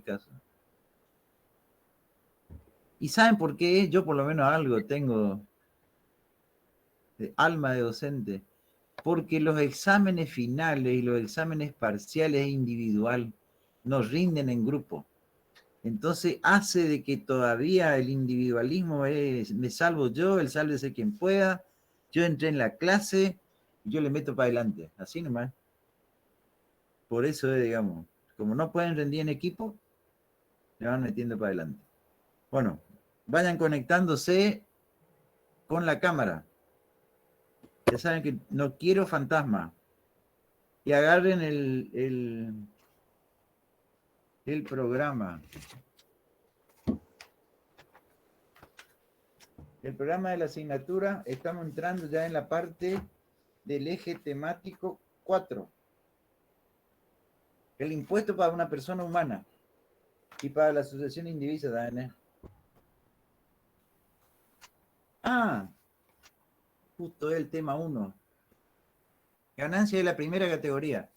caso. ¿Y saben por qué? Yo por lo menos algo tengo de alma de docente. Porque los exámenes finales y los exámenes parciales individual nos rinden en grupo. Entonces hace de que todavía el individualismo es, me salvo yo, el sálvese quien pueda, yo entré en la clase y yo le meto para adelante, así nomás. Por eso, digamos, como no pueden rendir en equipo, le van metiendo para adelante. Bueno, vayan conectándose con la cámara. Ya saben que no quiero fantasma. Y agarren el programa. El programa de la asignatura, estamos entrando ya en la parte del eje temático 4. El impuesto para una persona humana y para la asociación indivisa también. Ah, justo el tema 1. Ganancia de la primera categoría.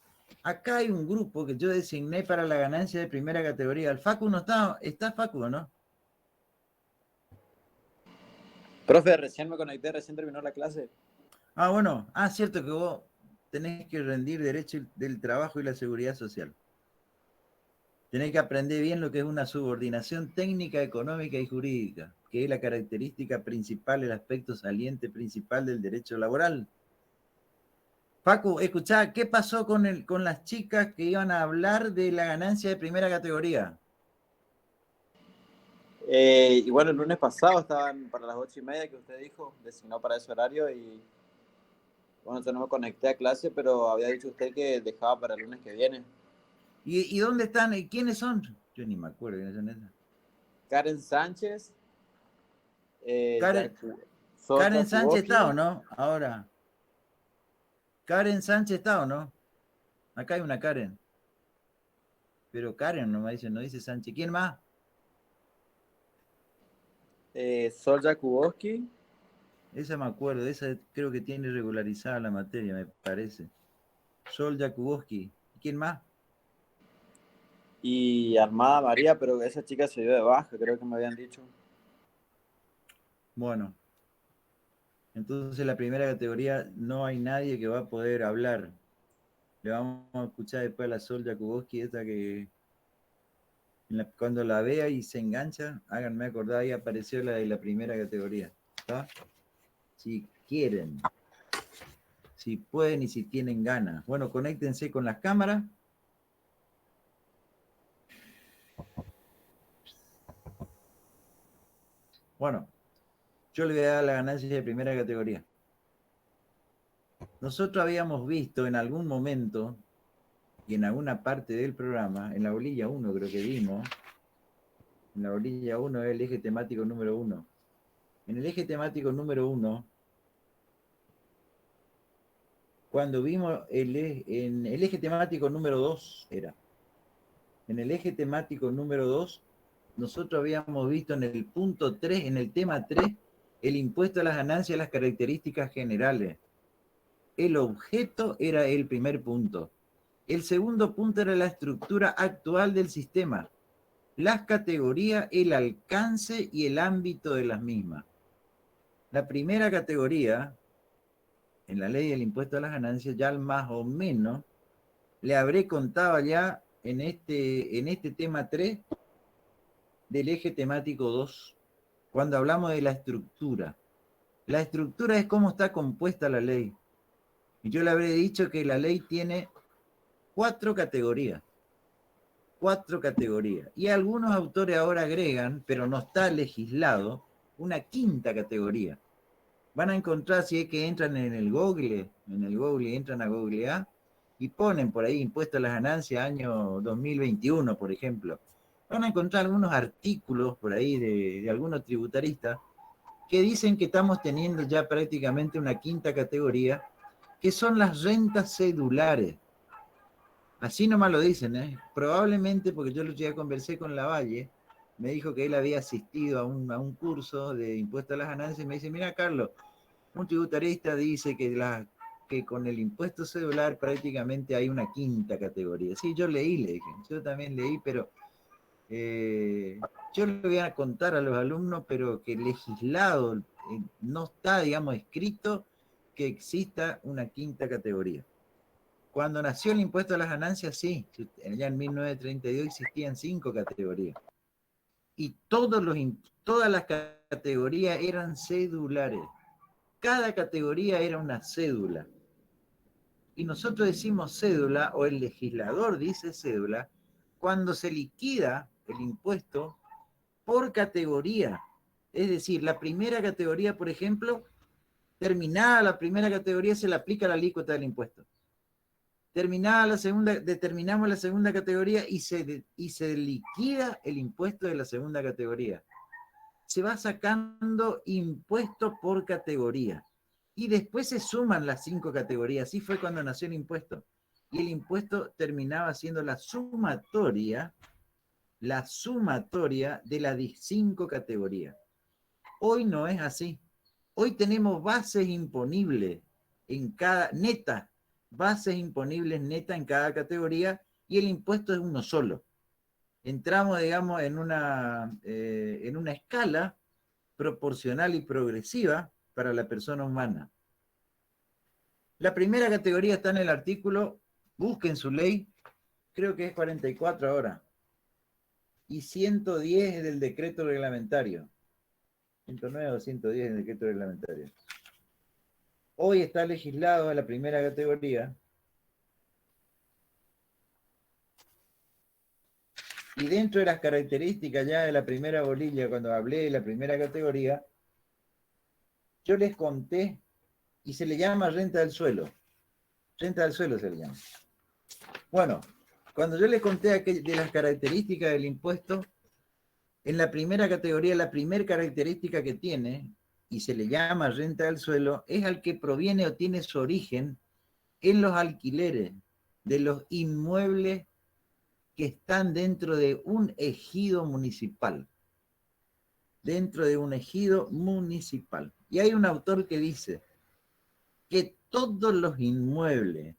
Acá hay un grupo que yo designé para la ganancia de primera categoría. El Facu no está Facu, ¿no? Profe, recién me conecté, recién terminó la clase. Ah, bueno. Ah, cierto que vos tenés que rendir derecho del trabajo y la seguridad social. Tenés que aprender bien lo que es una subordinación técnica, económica y jurídica, que es la característica principal, el aspecto saliente principal del derecho laboral. Facu, escuchá, ¿qué pasó con las chicas que iban a hablar de la ganancia de primera categoría? Y bueno, el lunes pasado estaban para las 8:30 que usted dijo, designó para ese horario y bueno, yo no me conecté a clase, pero había dicho usted que dejaba para el lunes que viene. ¿Y dónde están? ¿Y quiénes son? Yo ni me acuerdo quiénes son esas. Karen Sánchez, Karen, Sol Karen Sánchez está o Jakuboki. no, ahora. Karen Sánchez está o no. Acá hay una Karen. Pero Karen no me dice, no dice Sánchez. ¿Quién más? Sol Jakuboki Esa me acuerdo, esa creo que tiene regularizada la materia, me parece. Sol Jakubowski. ¿Quién más? y Armada María, pero esa chica se dio de baja, creo que me habían dicho. Bueno, entonces la primera categoría no hay nadie que va a poder hablar. Le vamos a escuchar después a la Sol Jakubowski, esta que cuando la vea y se engancha, háganme acordar, ahí apareció la de la primera categoría. ¿Está? Si quieren, si pueden y si tienen ganas. Bueno, conéctense con las cámaras. Bueno, yo le voy a dar la ganancia de primera categoría. Nosotros habíamos visto en algún momento y en alguna parte del programa, en la bolilla 1 creo que vimos, en la bolilla 1 es el eje temático número 1. En el eje temático número 1, cuando vimos en el eje temático número 2 era, en el eje temático número 2, nosotros habíamos visto en el punto 3, en el tema 3, el impuesto a las ganancias, las características generales. El objeto era el primer punto. El segundo punto era la estructura actual del sistema, las categorías, el alcance y el ámbito de las mismas. La primera categoría, en la ley del impuesto a las ganancias, ya más o menos le habré contado ya en este tema 3 del eje temático 2, cuando hablamos de la estructura. La estructura es cómo está compuesta la ley. Y yo le habré dicho que la ley tiene 4 categorías. 4 categorías. Y algunos autores ahora agregan, pero no está legislado, una quinta categoría. Van a encontrar, si es que entran en el Google entran a googlear y ponen por ahí impuesto a las ganancias año 2021, por ejemplo. Van a encontrar algunos artículos por ahí de algunos tributaristas que dicen que estamos teniendo ya prácticamente una quinta categoría, que son las rentas cedulares. Así nomás lo dicen, ¿eh? Probablemente, porque yo el otro día conversé con Lavalle, me dijo que él había asistido a un curso de impuesto a las ganancias y me dice, mira Carlos, un tributarista dice que con el impuesto cedular prácticamente hay una quinta categoría. Sí, yo leí, le dije, yo también leí, pero Yo le voy a contar a los alumnos, pero que legislado no está, digamos, escrito que exista una quinta categoría. Cuando nació el impuesto a las ganancias, sí, ya en 1932 existían 5 categorías. Y todas las categorías eran cedulares. Cada categoría era una cédula. Y nosotros decimos cédula, o el legislador dice cédula, cuando se liquida el impuesto por categoría. Es decir, la primera categoría, por ejemplo, terminada la primera categoría, se le aplica la alícuota del impuesto. Terminada la segunda, determinamos la segunda categoría y se liquida el impuesto de la segunda categoría. Se va sacando impuesto por categoría. Y después se suman las 5 categorías. Así fue cuando nació el impuesto. Y el impuesto terminaba siendo la sumatoria de las 5 categorías. Hoy no es así. Hoy tenemos bases imponibles en cada neta, bases imponibles netas en cada categoría y el impuesto es uno solo. Entramos, digamos, en una escala proporcional y progresiva para la persona humana. La primera categoría está en el artículo, busquen su ley, creo que es 44 ahora, y 110 del decreto reglamentario. 109 o 110 del decreto reglamentario. Hoy está legislado en la primera categoría y dentro de las características ya de la primera bolilla, cuando hablé de la primera categoría, yo les conté y se le llama renta del suelo. Renta del suelo se le llama. Bueno, cuando yo les conté de las características del impuesto, en la primera categoría, la primera característica que tiene, y se le llama renta del suelo, es al que proviene o tiene su origen en los alquileres de los inmuebles que están dentro de un ejido municipal. Dentro de un ejido municipal. Y hay un autor que dice que todos los inmuebles,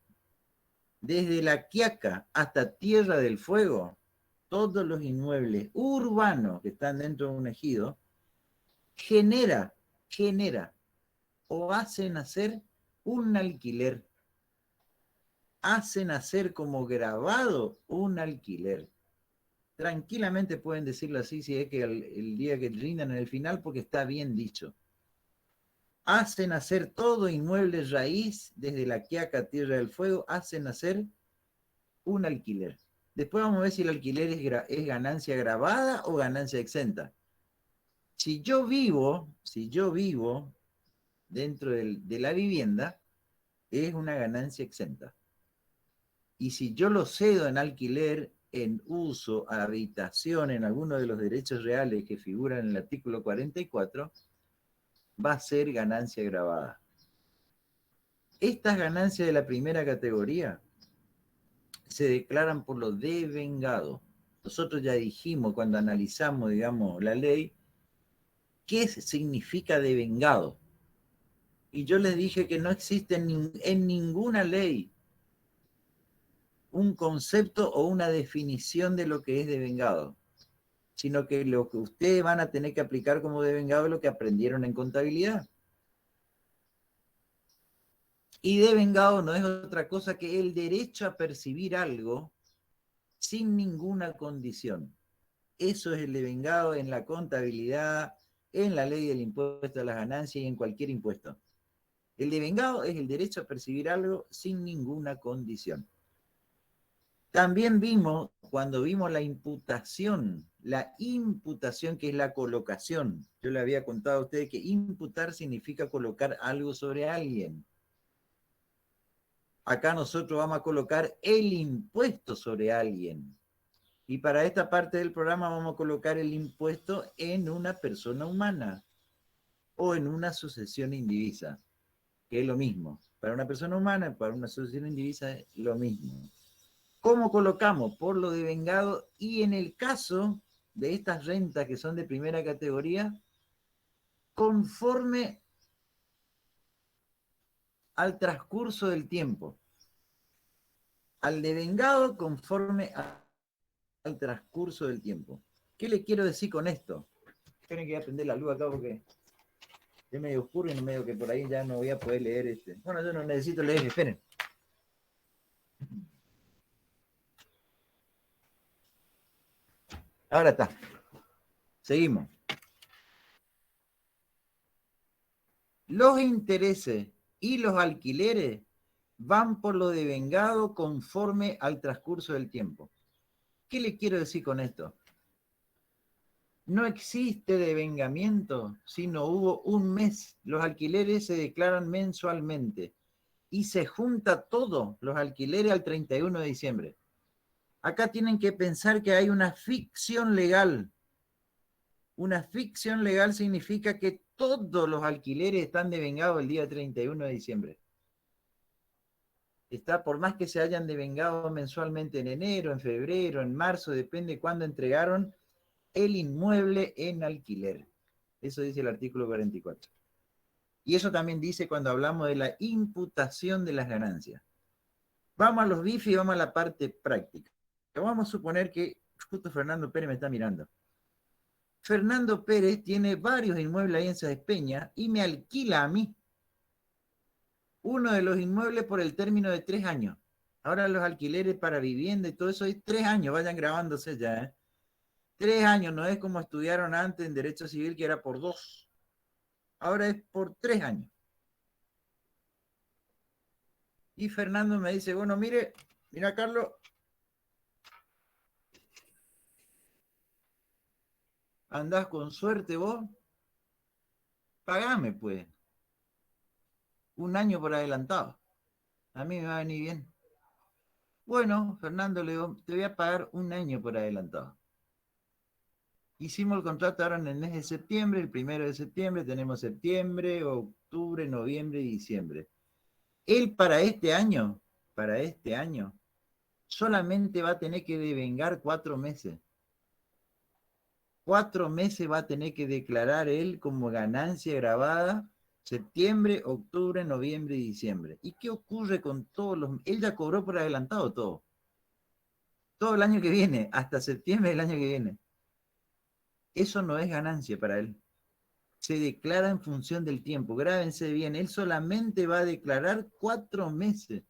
desde La Quiaca hasta Tierra del Fuego, todos los inmuebles urbanos que están dentro de un ejido, genera o hacen hacer un alquiler. Hacen hacer como grabado un alquiler. Tranquilamente pueden decirlo así si es que el día que rindan en el final, porque está bien dicho. Hacen hacer todo inmueble raíz, desde La Quiaca, Tierra del Fuego, hacen hacer un alquiler. Después vamos a ver si el alquiler es ganancia grabada o ganancia exenta. Si yo vivo dentro de la vivienda, es una ganancia exenta. Y si yo lo cedo en alquiler, en uso, habitación, en alguno de los derechos reales que figuran en el artículo 44, va a ser ganancia grabada. Estas ganancias de la primera categoría se declaran por lo devengado. Nosotros ya dijimos cuando analizamos, digamos, la ley, ¿qué significa devengado? Y yo les dije que no existe en ninguna ley un concepto o una definición de lo que es devengado, sino que lo que ustedes van a tener que aplicar como devengado es lo que aprendieron en contabilidad. Y devengado no es otra cosa que el derecho a percibir algo sin ninguna condición. Eso es el devengado en la contabilidad, en la ley del impuesto a las ganancias y en cualquier impuesto. El devengado es el derecho a percibir algo sin ninguna condición. También vimos, cuando vimos la imputación que es la colocación. Yo le había contado a ustedes que imputar significa colocar algo sobre alguien. Acá nosotros vamos a colocar el impuesto sobre alguien. Y para esta parte del programa vamos a colocar el impuesto en una persona humana o en una sucesión indivisa, que es lo mismo. Para una persona humana, para una sucesión indivisa es lo mismo. ¿Cómo colocamos? Por lo devengado, y en el caso de estas rentas que son de primera categoría, conforme al transcurso del tiempo. Al devengado conforme al transcurso del tiempo. ¿Qué le quiero decir con esto? Tienen que aprender la luz acá porque es medio oscuro y no medio que por ahí ya no voy a poder leer este. Bueno, yo no necesito leer, esperen. Ahora está. Seguimos. Los intereses y los alquileres van por lo devengado conforme al transcurso del tiempo. ¿Qué le quiero decir con esto? No existe devengamiento si no hubo un mes. Los alquileres se declaran mensualmente y se junta todo, los alquileres al 31 de diciembre. Acá tienen que pensar que hay una ficción legal. Una ficción legal significa que todos los alquileres están devengados el día 31 de diciembre. Está, por más que se hayan devengado mensualmente en enero, en febrero, en marzo, depende cuándo entregaron el inmueble en alquiler. Eso dice el artículo 44. Y eso también dice cuando hablamos de la imputación de las ganancias. Vamos a los bifes y vamos a la parte práctica. Vamos a suponer que justo Fernando Pérez me está mirando. Fernando Pérez tiene varios inmuebles ahí en Sáenz Peña y me alquila a mí uno de los inmuebles por el término de 3 años. Ahora los alquileres para vivienda y todo eso es 3 años, vayan grabándose ya, ¿eh? 3 años, no es como estudiaron antes en Derecho Civil que era por 2. Ahora es por 3 años. Y Fernando me dice, bueno, mira Carlos, andás con suerte vos, pagame pues, 1 año por adelantado. A mí me va a venir bien. Bueno, Fernando, le digo, te voy a pagar 1 año por adelantado. Hicimos el contrato ahora en el mes de septiembre, el 1 de septiembre, tenemos septiembre, octubre, noviembre y diciembre. Él para este año, solamente va a tener que devengar 4 meses. 4 meses va a tener que declarar él como ganancia grabada septiembre, octubre, noviembre y diciembre. ¿Y qué ocurre con todos los...? Él ya cobró por adelantado todo. Todo el año que viene, hasta septiembre del año que viene. Eso no es ganancia para él. Se declara en función del tiempo. Grábense bien, él solamente va a declarar 4 meses.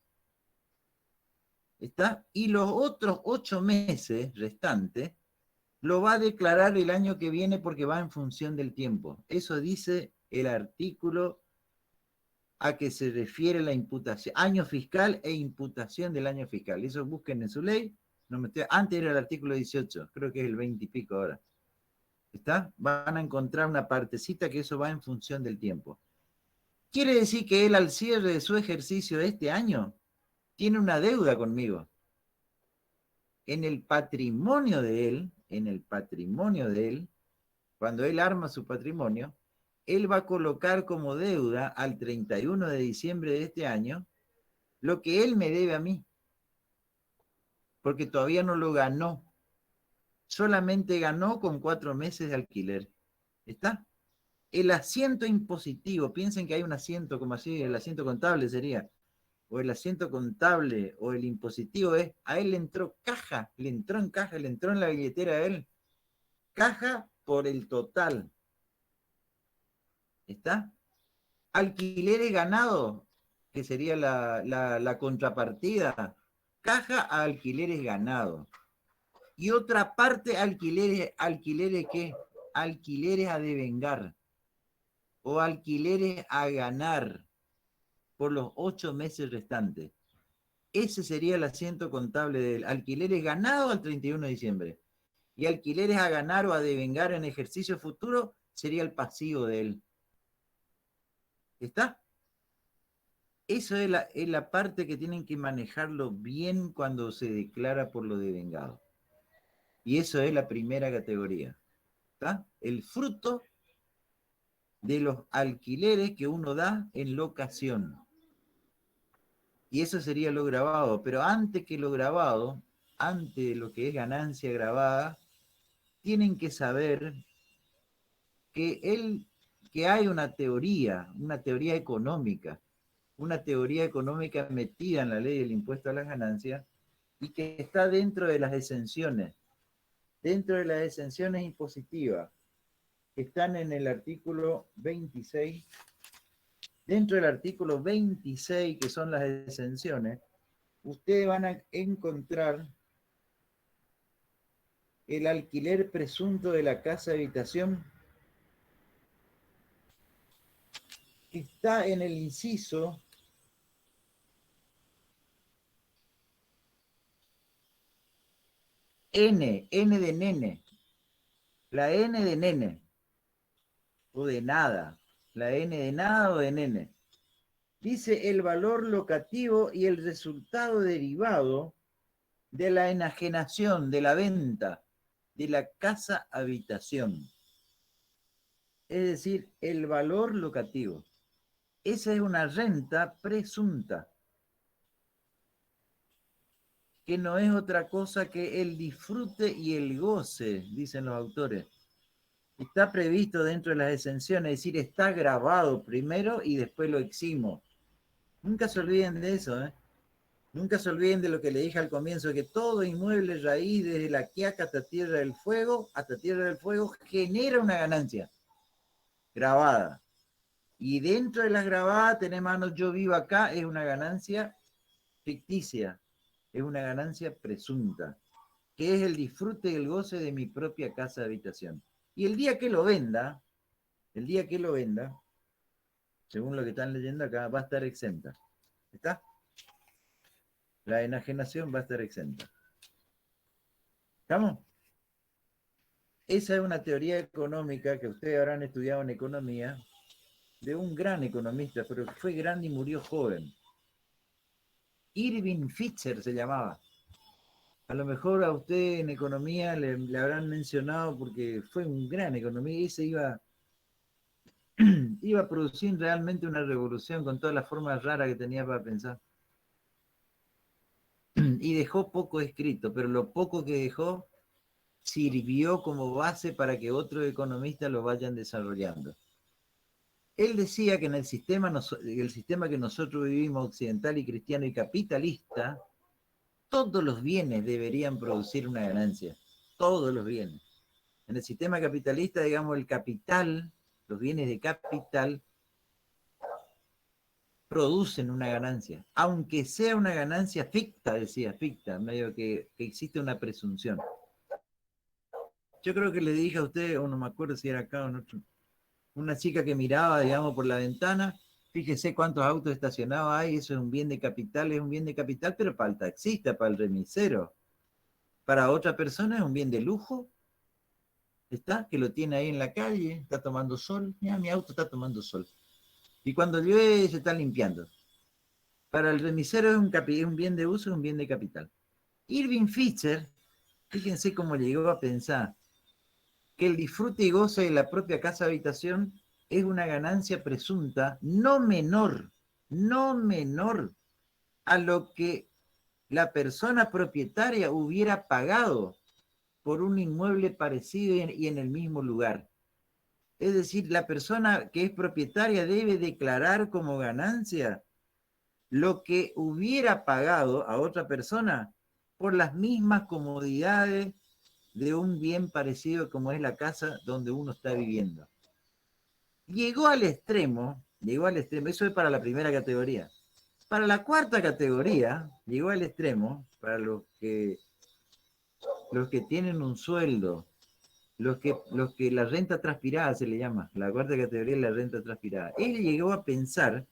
¿Está? Y los otros 8 meses restantes lo va a declarar el año que viene porque va en función del tiempo. Eso dice el artículo a que se refiere la imputación, año fiscal e imputación del año fiscal. Eso busquen en su ley. Antes era el artículo 18, creo que es el 20 y pico ahora. ¿Está? Van a encontrar una partecita que eso va en función del tiempo. Quiere decir que él al cierre de su ejercicio de este año tiene una deuda conmigo. En el patrimonio de él, cuando él arma su patrimonio, él va a colocar como deuda al 31 de diciembre de este año lo que él me debe a mí, porque todavía no lo ganó. Solamente ganó con 4 meses de alquiler. ¿Está? El asiento impositivo, piensen que hay un asiento como así, el asiento contable sería, o el asiento contable o el impositivo es, a él le entró caja, le entró en la billetera de él, caja por el total. ¿Está? Alquileres ganados, que sería la contrapartida, caja a alquileres ganados. Y otra parte, alquileres ¿qué? Alquileres a devengar o alquileres a ganar por los 8 meses restantes. Ese sería el asiento contable del alquileres ganado al 31 de diciembre. Y alquileres a ganar o a devengar en ejercicio futuro sería el pasivo de él. ¿Está? Eso es la parte que tienen que manejarlo bien cuando se declara por lo devengado. Y eso es la primera categoría. ¿Está? El fruto de los alquileres que uno da en locación. Y eso sería lo grabado. Pero antes que lo grabado, antes de lo que es ganancia grabada, tienen que saber que hay una teoría económica, metida en la ley del impuesto a las ganancias y que está dentro de las exenciones. dentro de las exenciones impositivas que están en el artículo 26, dentro del artículo 26, que son las exenciones, ustedes van a encontrar el alquiler presunto de la casa de habitación, que está en el inciso N, N de nene, la N de nene, o de nada, la N de nada o de nene. Dice el valor locativo y el resultado derivado de la enajenación, de la venta de la casa habitación. Es decir, el valor locativo. Esa es una renta presunta, que no es otra cosa que el disfrute y el goce, dicen los autores. Está previsto dentro de las exenciones, es decir, está grabado primero y después lo eximo. Nunca se olviden de eso, ¿eh? Nunca se olviden de lo que le dije al comienzo, que todo inmueble raíz, desde la Quiaca hasta Tierra del Fuego, genera una ganancia grabada. Y dentro de las grabadas tenemos yo vivo acá, es una ganancia ficticia, es una ganancia presunta, que es el disfrute y el goce de mi propia casa de habitación. Y el día que lo venda, según lo que están leyendo acá, va a estar exenta. ¿Está? La enajenación va a estar exenta. ¿Estamos? Esa es una teoría económica que ustedes habrán estudiado en economía, de un gran economista, pero que fue grande y murió joven. Irving Fisher se llamaba. A lo mejor a usted en economía le habrán mencionado porque fue un gran economista y se iba a producir realmente una revolución con todas las formas raras que tenía para pensar. Y dejó poco escrito, pero lo poco que dejó sirvió como base para que otros economistas lo vayan desarrollando. Él decía que en el sistema que nosotros vivimos, occidental y cristiano y capitalista, todos los bienes deberían producir una ganancia, todos los bienes. En el sistema capitalista, digamos, el capital, los bienes de capital, producen una ganancia, aunque sea una ganancia ficta, decía, ficta, medio que existe una presunción. Yo creo que le dije a usted, o no me acuerdo si era acá o en otro, una chica que miraba, digamos, por la ventana, fíjese cuántos autos estacionados hay, eso es un bien de capital, pero para el taxista, para el remisero. Para otra persona es un bien de lujo, está, que lo tiene ahí en la calle, está tomando sol, mira, mi auto está tomando sol. Y cuando llueve se está limpiando. Para el remisero es un bien de uso, es un bien de capital. Irving Fisher, fíjense cómo llegó a pensar que el disfrute y goce de la propia casa habitación es una ganancia presunta no menor a lo que la persona propietaria hubiera pagado por un inmueble parecido y en el mismo lugar. Es decir, la persona que es propietaria debe declarar como ganancia lo que hubiera pagado a otra persona por las mismas comodidades de un bien parecido como es la casa donde uno está viviendo. Llegó al extremo, eso es para la primera categoría. Para la cuarta categoría, llegó al extremo, para los que tienen un sueldo, los que la renta transpirada se le llama, la cuarta categoría es la renta transpirada. Él llegó a pensar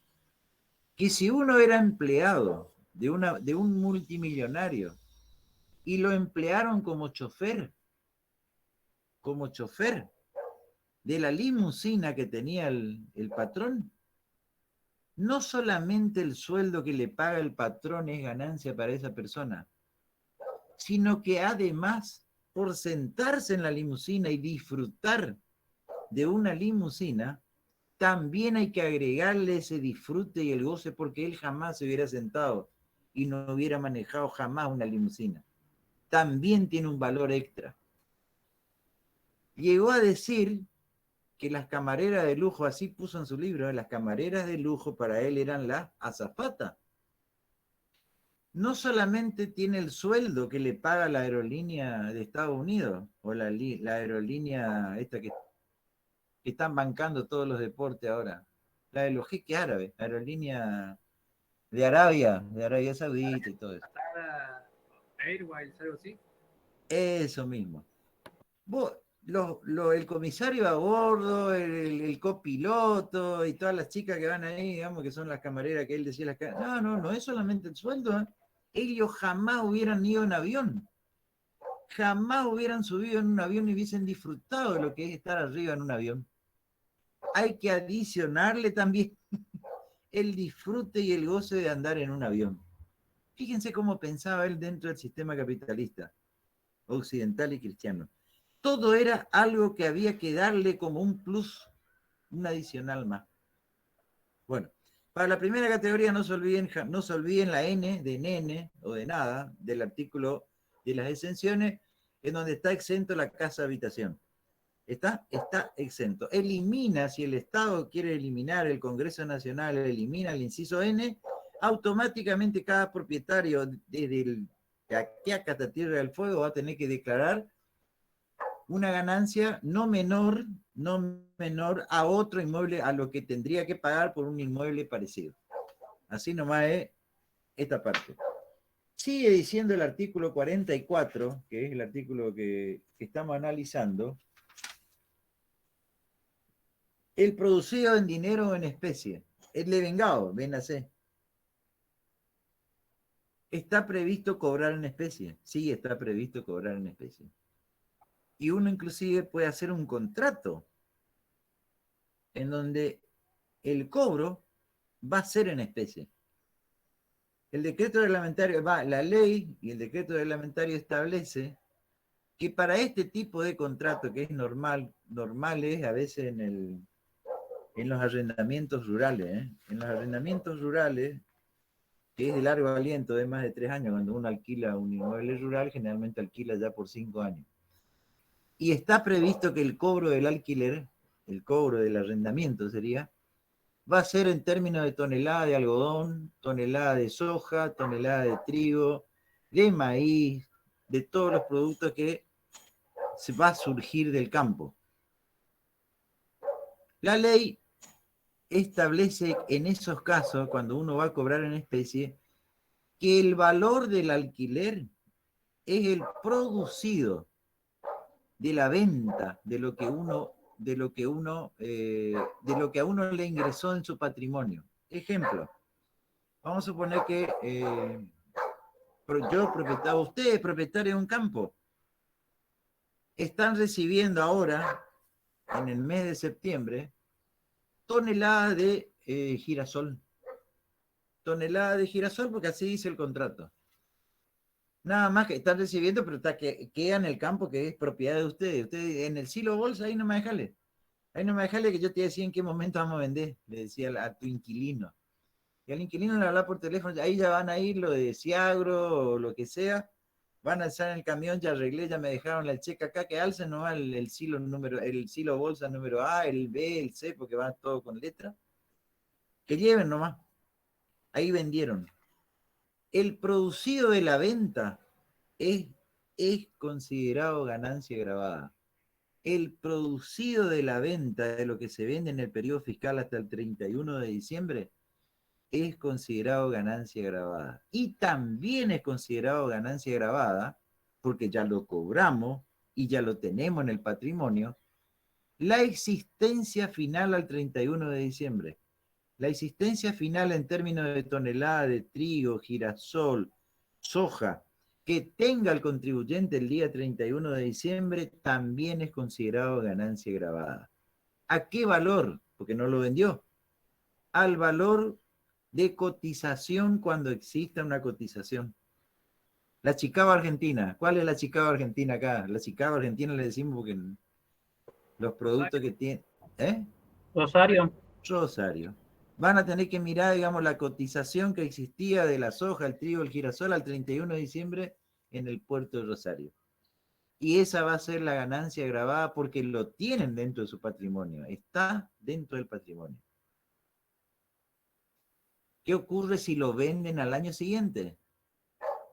que si uno era empleado de un multimillonario y lo emplearon como chofer de la limusina que tenía el patrón, no solamente el sueldo que le paga el patrón es ganancia para esa persona, sino que además, por sentarse en la limusina y disfrutar de una limusina, también hay que agregarle ese disfrute y el goce porque él jamás se hubiera sentado y no hubiera manejado jamás una limusina. También tiene un valor extra. Llegó a decir que las camareras de lujo, así puso en su libro, las camareras de lujo para él eran las azafatas. no solamente tiene el sueldo que le paga la aerolínea de Estados Unidos, o la aerolínea esta que están bancando todos los deportes ahora, la de los jeques árabes, aerolínea de Arabia Saudita y todo eso. Qatar Airways, algo así. Eso mismo. Vos, el comisario a bordo, el copiloto y todas las chicas que van ahí, digamos, que son las camareras que él decía. No es solamente el sueldo. ¿Eh? Ellos jamás hubieran ido en avión. Jamás hubieran subido en un avión y hubiesen disfrutado de lo que es estar arriba en un avión. Hay que adicionarle también el disfrute y el goce de andar en un avión. Fíjense cómo pensaba él dentro del sistema capitalista, occidental y cristiano. Todo era algo que había que darle como un plus, un adicional más. Bueno, para la primera categoría no se olviden la N de nene o de nada, del artículo de las exenciones, en donde está exento la casa habitación. Está exento. Elimina, si el Estado quiere eliminar, el Congreso Nacional elimina el inciso N, automáticamente cada propietario de aquí a Catatirra del Fuego va a tener que declarar una ganancia no menor a otro inmueble, a lo que tendría que pagar por un inmueble parecido. Así nomás es esta parte. Sigue diciendo el artículo 44, que es el artículo que estamos analizando, el producido en dinero o en especie, el devengado, véngase. ¿Está previsto cobrar en especie? Sí, está previsto cobrar en especie. Y uno inclusive puede hacer un contrato en donde el cobro va a ser en especie. El decreto reglamentario, la ley y el decreto reglamentario establece que para este tipo de contrato, que es normal es a veces en los arrendamientos rurales, en los arrendamientos rurales, que es de largo aliento, de más de 3 años, cuando uno alquila un inmueble rural, generalmente alquila ya por 5 años. Y está previsto que el cobro del alquiler, el cobro del arrendamiento sería, va a ser en términos de tonelada de algodón, tonelada de soja, tonelada de trigo, de maíz, de todos los productos que se va a surgir del campo. La ley establece en esos casos, cuando uno va a cobrar en especie, que el valor del alquiler es el producido de la venta de lo que a uno le ingresó en su patrimonio. Ejemplo, vamos a suponer que ustedes, propietarios de un campo, están recibiendo ahora, en el mes de septiembre, toneladas de girasol. Toneladas de girasol porque así dice el contrato. Nada más que están recibiendo, pero queda en el campo que es propiedad de ustedes. Ustedes en el silo bolsa, ahí no me dejale. Ahí no me dejale que yo te decía en qué momento vamos a vender, le decía a tu inquilino. Y al inquilino le hablaba por teléfono, ahí ya van a ir lo de Ciagro o lo que sea, van a alzar en el camión, ya arreglé, ya me dejaron el cheque acá, que alcen nomás el silo bolsa número A, el B, el C, porque van todo con letra. Que lleven nomás. Ahí vendieron. El producido de la venta es considerado ganancia grabada. El producido de la venta de lo que se vende en el periodo fiscal hasta el 31 de diciembre es considerado ganancia grabada. Y también es considerado ganancia grabada, porque ya lo cobramos y ya lo tenemos en el patrimonio, la existencia final al 31 de diciembre. La existencia final en términos de tonelada de trigo, girasol, soja, que tenga el contribuyente el día 31 de diciembre, también es considerado ganancia grabada. ¿A qué valor? Porque no lo vendió. Al valor de cotización cuando exista una cotización. La Chicaba Argentina. ¿Cuál es la Chicaba Argentina acá? La Chicaba Argentina le decimos porque los productos que tiene... ¿Eh? Rosario. Rosario. Van a tener que mirar, digamos, la cotización que existía de la soja, el trigo, el girasol al 31 de diciembre en el puerto de Rosario. Y esa va a ser la ganancia grabada porque lo tienen dentro de su patrimonio. Está dentro del patrimonio. ¿Qué ocurre si lo venden al año siguiente?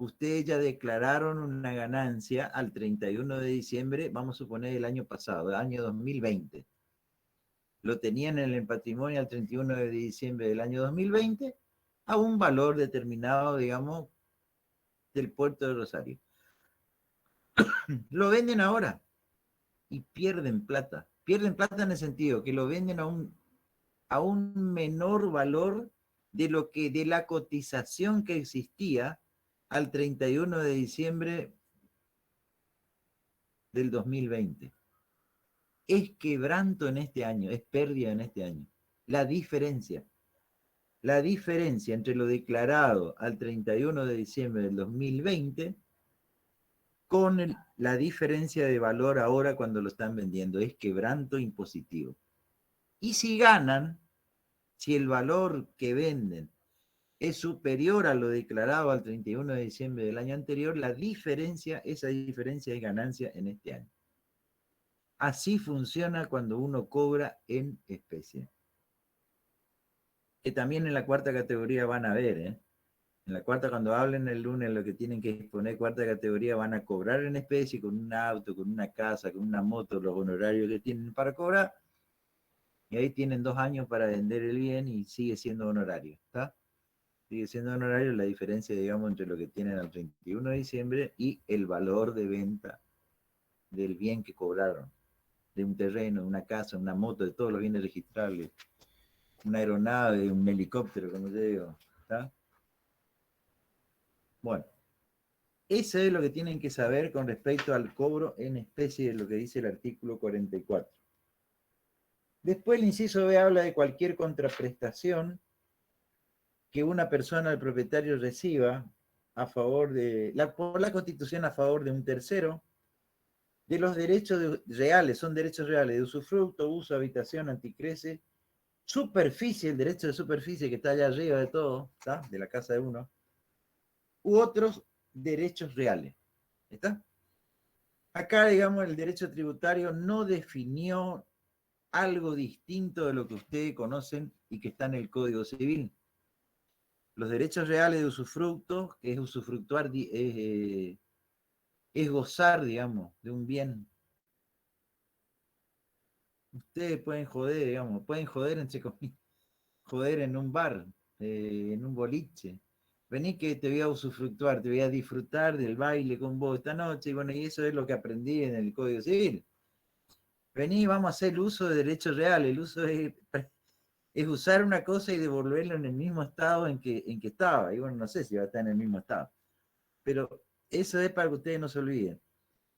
ustedes ya declararon una ganancia al 31 de diciembre, vamos a suponer el año pasado, el año 2020. Lo tenían en el patrimonio al 31 de diciembre del año 2020 a un valor determinado, digamos, del puerto de Rosario. Lo venden ahora y pierden plata. Pierden plata en el sentido que lo venden a un menor valor de lo que de la cotización que existía al 31 de diciembre del 2020. Es quebranto en este año, es pérdida en este año. La diferencia entre lo declarado al 31 de diciembre del 2020 con la diferencia de valor ahora cuando lo están vendiendo, es quebranto impositivo. Y si ganan, si el valor que venden es superior a lo declarado al 31 de diciembre del año anterior, esa diferencia es ganancia en este año. Así funciona cuando uno cobra en especie. Que también en la cuarta categoría van a ver, ¿eh? En la cuarta, cuando hablen el lunes, lo que tienen que exponer cuarta categoría, van a cobrar en especie con un auto, con una casa, con una moto, los honorarios que tienen para cobrar. Y ahí tienen 2 años para vender el bien y sigue siendo honorario, ¿está? Sigue siendo honorario la diferencia, digamos, entre lo que tienen al 31 de diciembre y el valor de venta del bien que cobraron. De un terreno, una casa, una moto, de todos los bienes registrables, una aeronave, un helicóptero, como te digo, ¿está? Bueno, eso es lo que tienen que saber con respecto al cobro en especie, de lo que dice el artículo 44. Después el inciso B habla de cualquier contraprestación que una persona, el propietario, reciba a favor por la Constitución a favor de un tercero, de los derechos reales, son derechos reales, de usufructo, uso, habitación, anticrece, superficie, el derecho de superficie que está allá arriba de todo, ¿está? De la casa de uno, u otros derechos reales, ¿está? Acá, digamos, el derecho tributario no definió algo distinto de lo que ustedes conocen y que está en el Código Civil. Los derechos reales de usufructo, que es usufructuar, es gozar, digamos, de un bien. Ustedes pueden joder, digamos, pueden joder entre comillas, joder en un bar, en un boliche. Vení que te voy a usufructuar, te voy a disfrutar del baile con vos esta noche, y bueno, y eso es lo que aprendí en el Código Civil. Vení, vamos a hacer el uso de derechos reales, el uso es usar una cosa y devolverlo en el mismo estado en que estaba. Y bueno, no sé si va a estar en el mismo estado. Pero eso es para que ustedes no se olviden.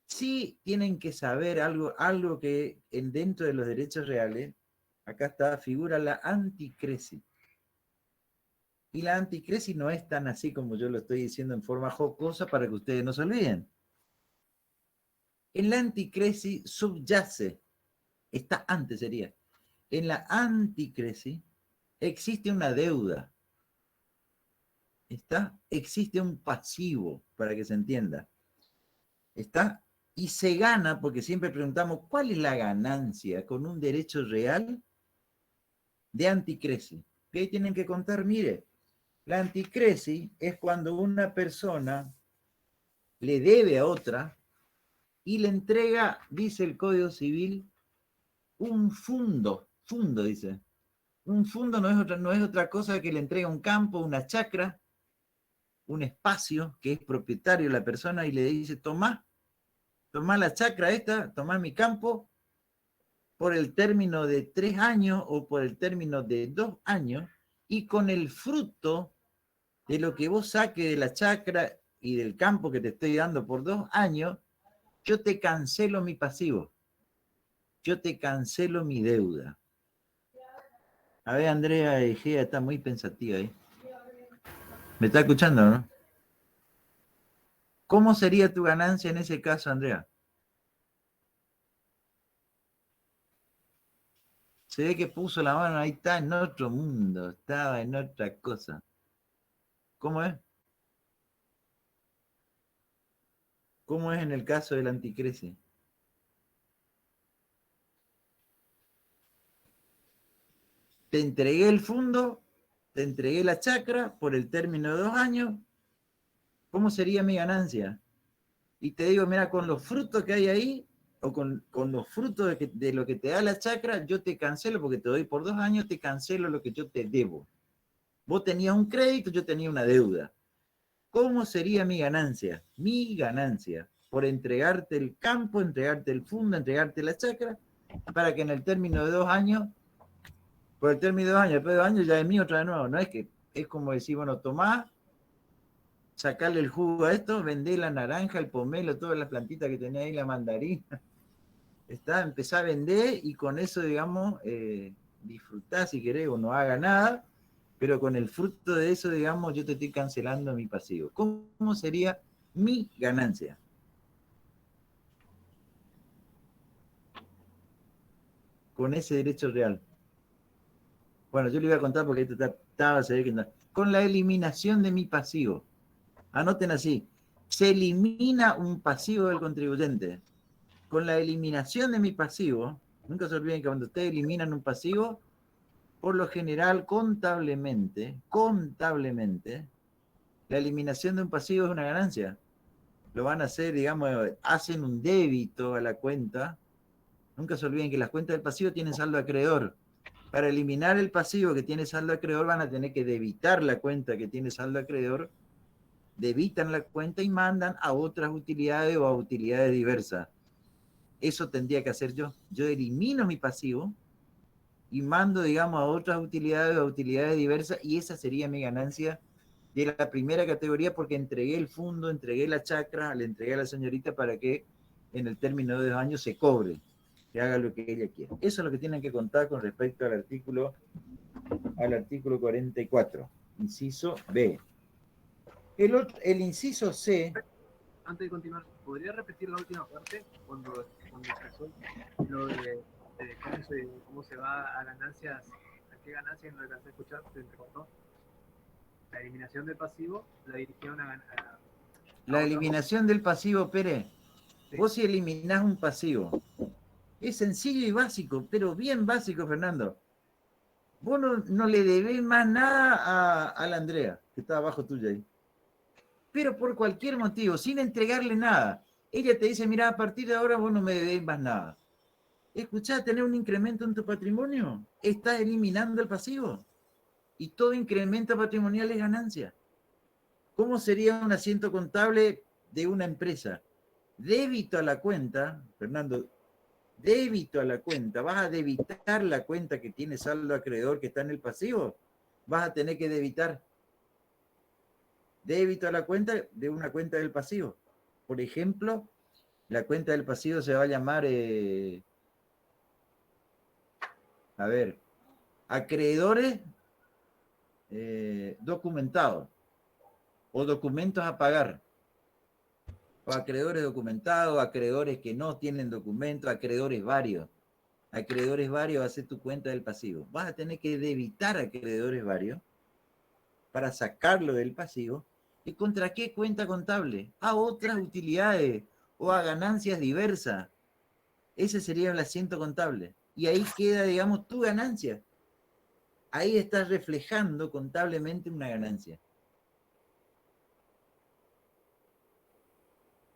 Sí tienen que saber algo que dentro de los derechos reales, acá está, figura la anticresis. Y la anticresis no es tan así como yo lo estoy diciendo en forma jocosa para que ustedes no se olviden. En la anticresis subyace, está antes sería, en la anticresis existe una deuda, ¿está? Existe un pasivo, para que se entienda, ¿está? Y se gana, porque siempre preguntamos, ¿cuál es la ganancia con un derecho real de anticresis? Que ahí tienen que contar, mire, la anticresis es cuando una persona le debe a otra y le entrega, dice el Código Civil, un fundo dice. Un fundo no es otra cosa que le entrega un campo, una chacra, un espacio que es propietario de la persona y le dice, tomá la chacra esta, tomá mi campo por el término de 3 años o por el término de 2 años y con el fruto de lo que vos saques de la chacra y del campo que te estoy dando por 2 años, yo te cancelo mi pasivo, yo te cancelo mi deuda. A ver, Andrea Egea está muy pensativa ahí. ¿Me está escuchando, no? ¿Cómo sería tu ganancia en ese caso, Andrea? Se ve que puso la mano, ahí está en otro mundo, estaba en otra cosa. ¿Cómo es? ¿Cómo es en el caso del anticresis? Te entregué el fondo, te entregué la chacra por el término de 2 años ¿Cómo sería mi ganancia? Y te digo, mira, con los frutos que hay ahí, o con los frutos de lo que te da la chacra, yo te cancelo, porque te doy por 2 años, te cancelo lo que yo te debo. Vos tenías un crédito, yo tenía una deuda. ¿Cómo sería mi ganancia? Mi ganancia, por entregarte el campo, entregarte el fondo, entregarte la chacra, para que en el término de 2 años, por el término de 2 años, después de 2 años ya es mío otra de nuevo. No es que, es como decir, bueno, tomá, sacarle el jugo a esto, vendé la naranja, el pomelo, todas las plantitas que tenía ahí, la mandarina. Empezá a vender y con eso, digamos, disfrutá si querés o no haga nada, pero con el fruto de eso, digamos, yo te estoy cancelando mi pasivo. ¿Cómo sería mi ganancia? Con ese derecho real. Bueno, yo le voy a contar porque esto estaba, se ve que no. Con la eliminación de mi pasivo. Anoten así. Se elimina un pasivo del contribuyente. Con la eliminación de mi pasivo, nunca se olviden que cuando ustedes eliminan un pasivo, por lo general, contablemente, la eliminación de un pasivo es una ganancia. Lo van a hacer, digamos, hacen un débito a la cuenta. Nunca se olviden que las cuentas del pasivo tienen saldo acreedor. Para eliminar el pasivo que tiene saldo acreedor, van a tener que debitar la cuenta que tiene saldo acreedor, debitan la cuenta y mandan a otras utilidades o a utilidades diversas. Eso tendría que hacer yo. Yo elimino mi pasivo y mando, digamos, a otras utilidades o a utilidades diversas, y esa sería mi ganancia de la primera categoría, porque entregué el fondo, entregué la chacra, le entregué a la señorita para que en el término de 2 años se cobre, que haga lo que ella quiera. Eso es lo que tienen que contar con respecto al artículo 44, inciso B. El inciso C. Antes de continuar, ¿podría repetir la última parte? Cuando empezó lo de cómo se va a ganancias, a qué ganancias no alcancé a escuchar, se entrecortó. La eliminación del pasivo la dirigieron a La eliminación del pasivo, Pérez. Sí. Vos si eliminás un pasivo, es sencillo y básico, pero bien básico, Fernando. Vos no le debés más nada a la Andrea, que está abajo tuya ahí. Pero por cualquier motivo, sin entregarle nada. Ella te dice, mira, a partir de ahora vos no me debés más nada. Escuchá, tener un incremento en tu patrimonio, estás eliminando el pasivo. Y todo incremento patrimonial es ganancia. ¿Cómo sería un asiento contable de una empresa? Débito a la cuenta, Fernando, débito a la cuenta, vas a debitar la cuenta que tiene saldo acreedor que está en el pasivo, vas a tener que debitar débito a la cuenta de una cuenta del pasivo. Por ejemplo, la cuenta del pasivo se va a llamar, a ver, acreedores documentados o documentos a pagar. O acreedores documentados, acreedores que no tienen documentos, acreedores varios. Acreedores varios va a ser tu cuenta del pasivo. Vas a tener que debitar acreedores varios para sacarlo del pasivo. ¿Y contra qué cuenta contable? A otras utilidades o a ganancias diversas. Ese sería el asiento contable. Y ahí queda, digamos, tu ganancia. Ahí estás reflejando contablemente una ganancia.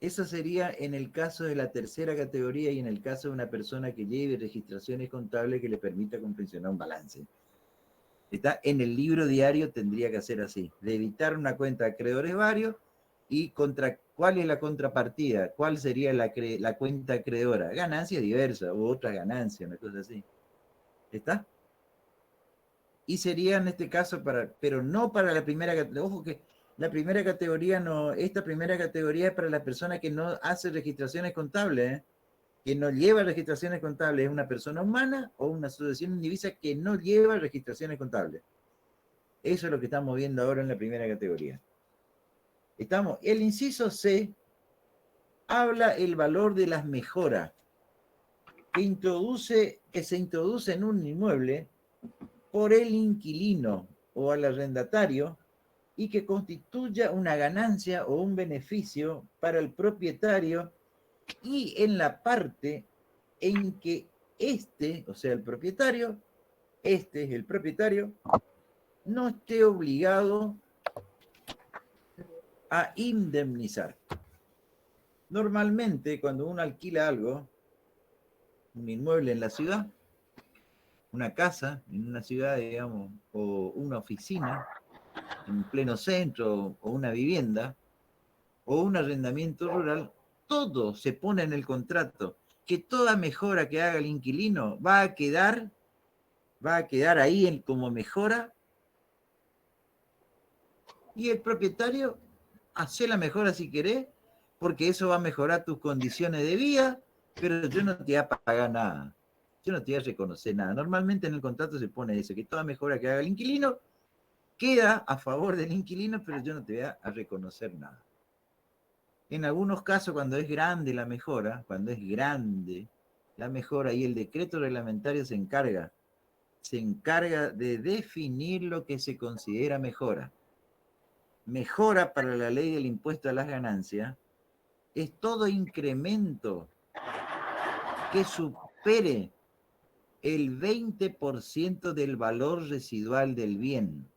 Eso sería en el caso de la tercera categoría y en el caso de una persona que lleve registraciones contables que le permita confeccionar un balance. Está en el libro diario, tendría que hacer así, de evitar una cuenta de acreedores varios y ¿cuál es la contrapartida? ¿Cuál sería la cuenta acreedora? Ganancia diversa o otra ganancia, una cosa así. ¿Está? Y sería en este caso pero no para la primera categoría. Ojo que la primera categoría no, esta primera categoría es para la persona que no hace registraciones contables, ¿eh? Que no lleva registraciones contables, es una persona humana o una asociación indivisa que no lleva registraciones contables. Eso es lo que estamos viendo ahora en la primera categoría. El inciso C habla el valor de las mejoras que se introduce en un inmueble por el inquilino o al arrendatario y que constituya una ganancia o un beneficio para el propietario y en la parte en que o sea, el propietario, este es el propietario, no esté obligado a indemnizar. Normalmente, cuando uno alquila algo, un inmueble en la ciudad, una casa en una ciudad, digamos, o una oficina en pleno centro, o una vivienda, o un arrendamiento rural, todo se pone en el contrato, que toda mejora que haga el inquilino va a quedar ahí como mejora, y el propietario hace la mejora si querés, porque eso va a mejorar tus condiciones de vida, pero yo no te voy a pagar nada, yo no te voy a reconocer nada. Normalmente en el contrato se pone eso, que toda mejora que haga el inquilino queda a favor del inquilino, pero yo no te voy a reconocer nada. En algunos casos, cuando es grande la mejora, y el decreto reglamentario se encarga de definir lo que se considera mejora. Mejora para la ley del impuesto a las ganancias es todo incremento que supere el 20% del valor residual del bien.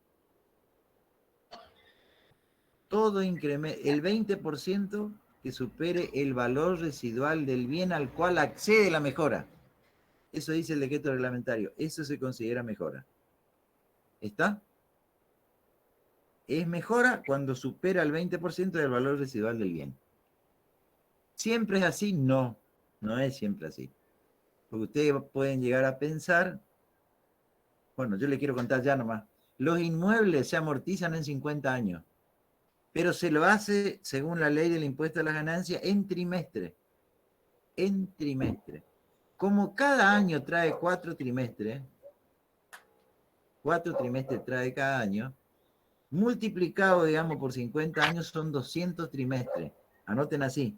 Todo incremento, el 20% que supere el valor residual del bien al cual accede la mejora. Eso dice el decreto reglamentario. Eso se considera mejora. ¿Está? Es mejora cuando supera el 20% del valor residual del bien. ¿Siempre es así? No, no es siempre así. Porque ustedes pueden llegar a pensar, bueno, yo les quiero contar ya nomás, los inmuebles se amortizan en 50 años, pero se lo hace, según la ley del impuesto a las ganancias, en trimestre. En trimestre. Como cada año trae 4 trimestres trae cada año, multiplicado, digamos, por 50 años son 200 trimestres. Anoten así.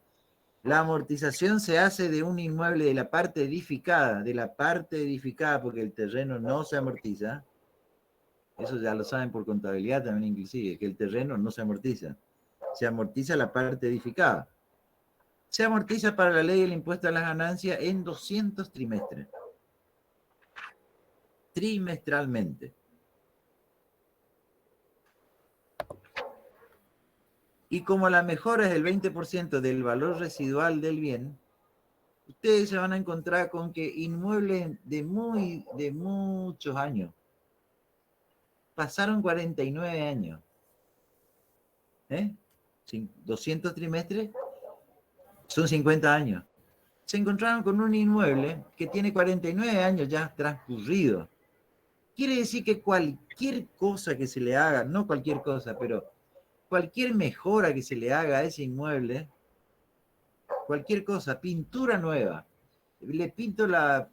La amortización se hace de un inmueble de la parte edificada, porque el terreno no se amortiza. Eso ya lo saben por contabilidad también inclusive, que el terreno no se amortiza. Se amortiza la parte edificada. Se amortiza para la ley del impuesto a las ganancias en 200 trimestres. Trimestralmente. Y como la mejora es del 20% del valor residual del bien, ustedes se van a encontrar con que inmuebles de muchos años, pasaron 49 años, 200 trimestres, son 50 años. Se encontraron con un inmueble que tiene 49 años ya transcurridos. Quiere decir que cualquier cosa que se le haga, no cualquier cosa, pero cualquier mejora que se le haga a ese inmueble, cualquier cosa, pintura nueva, le pinto la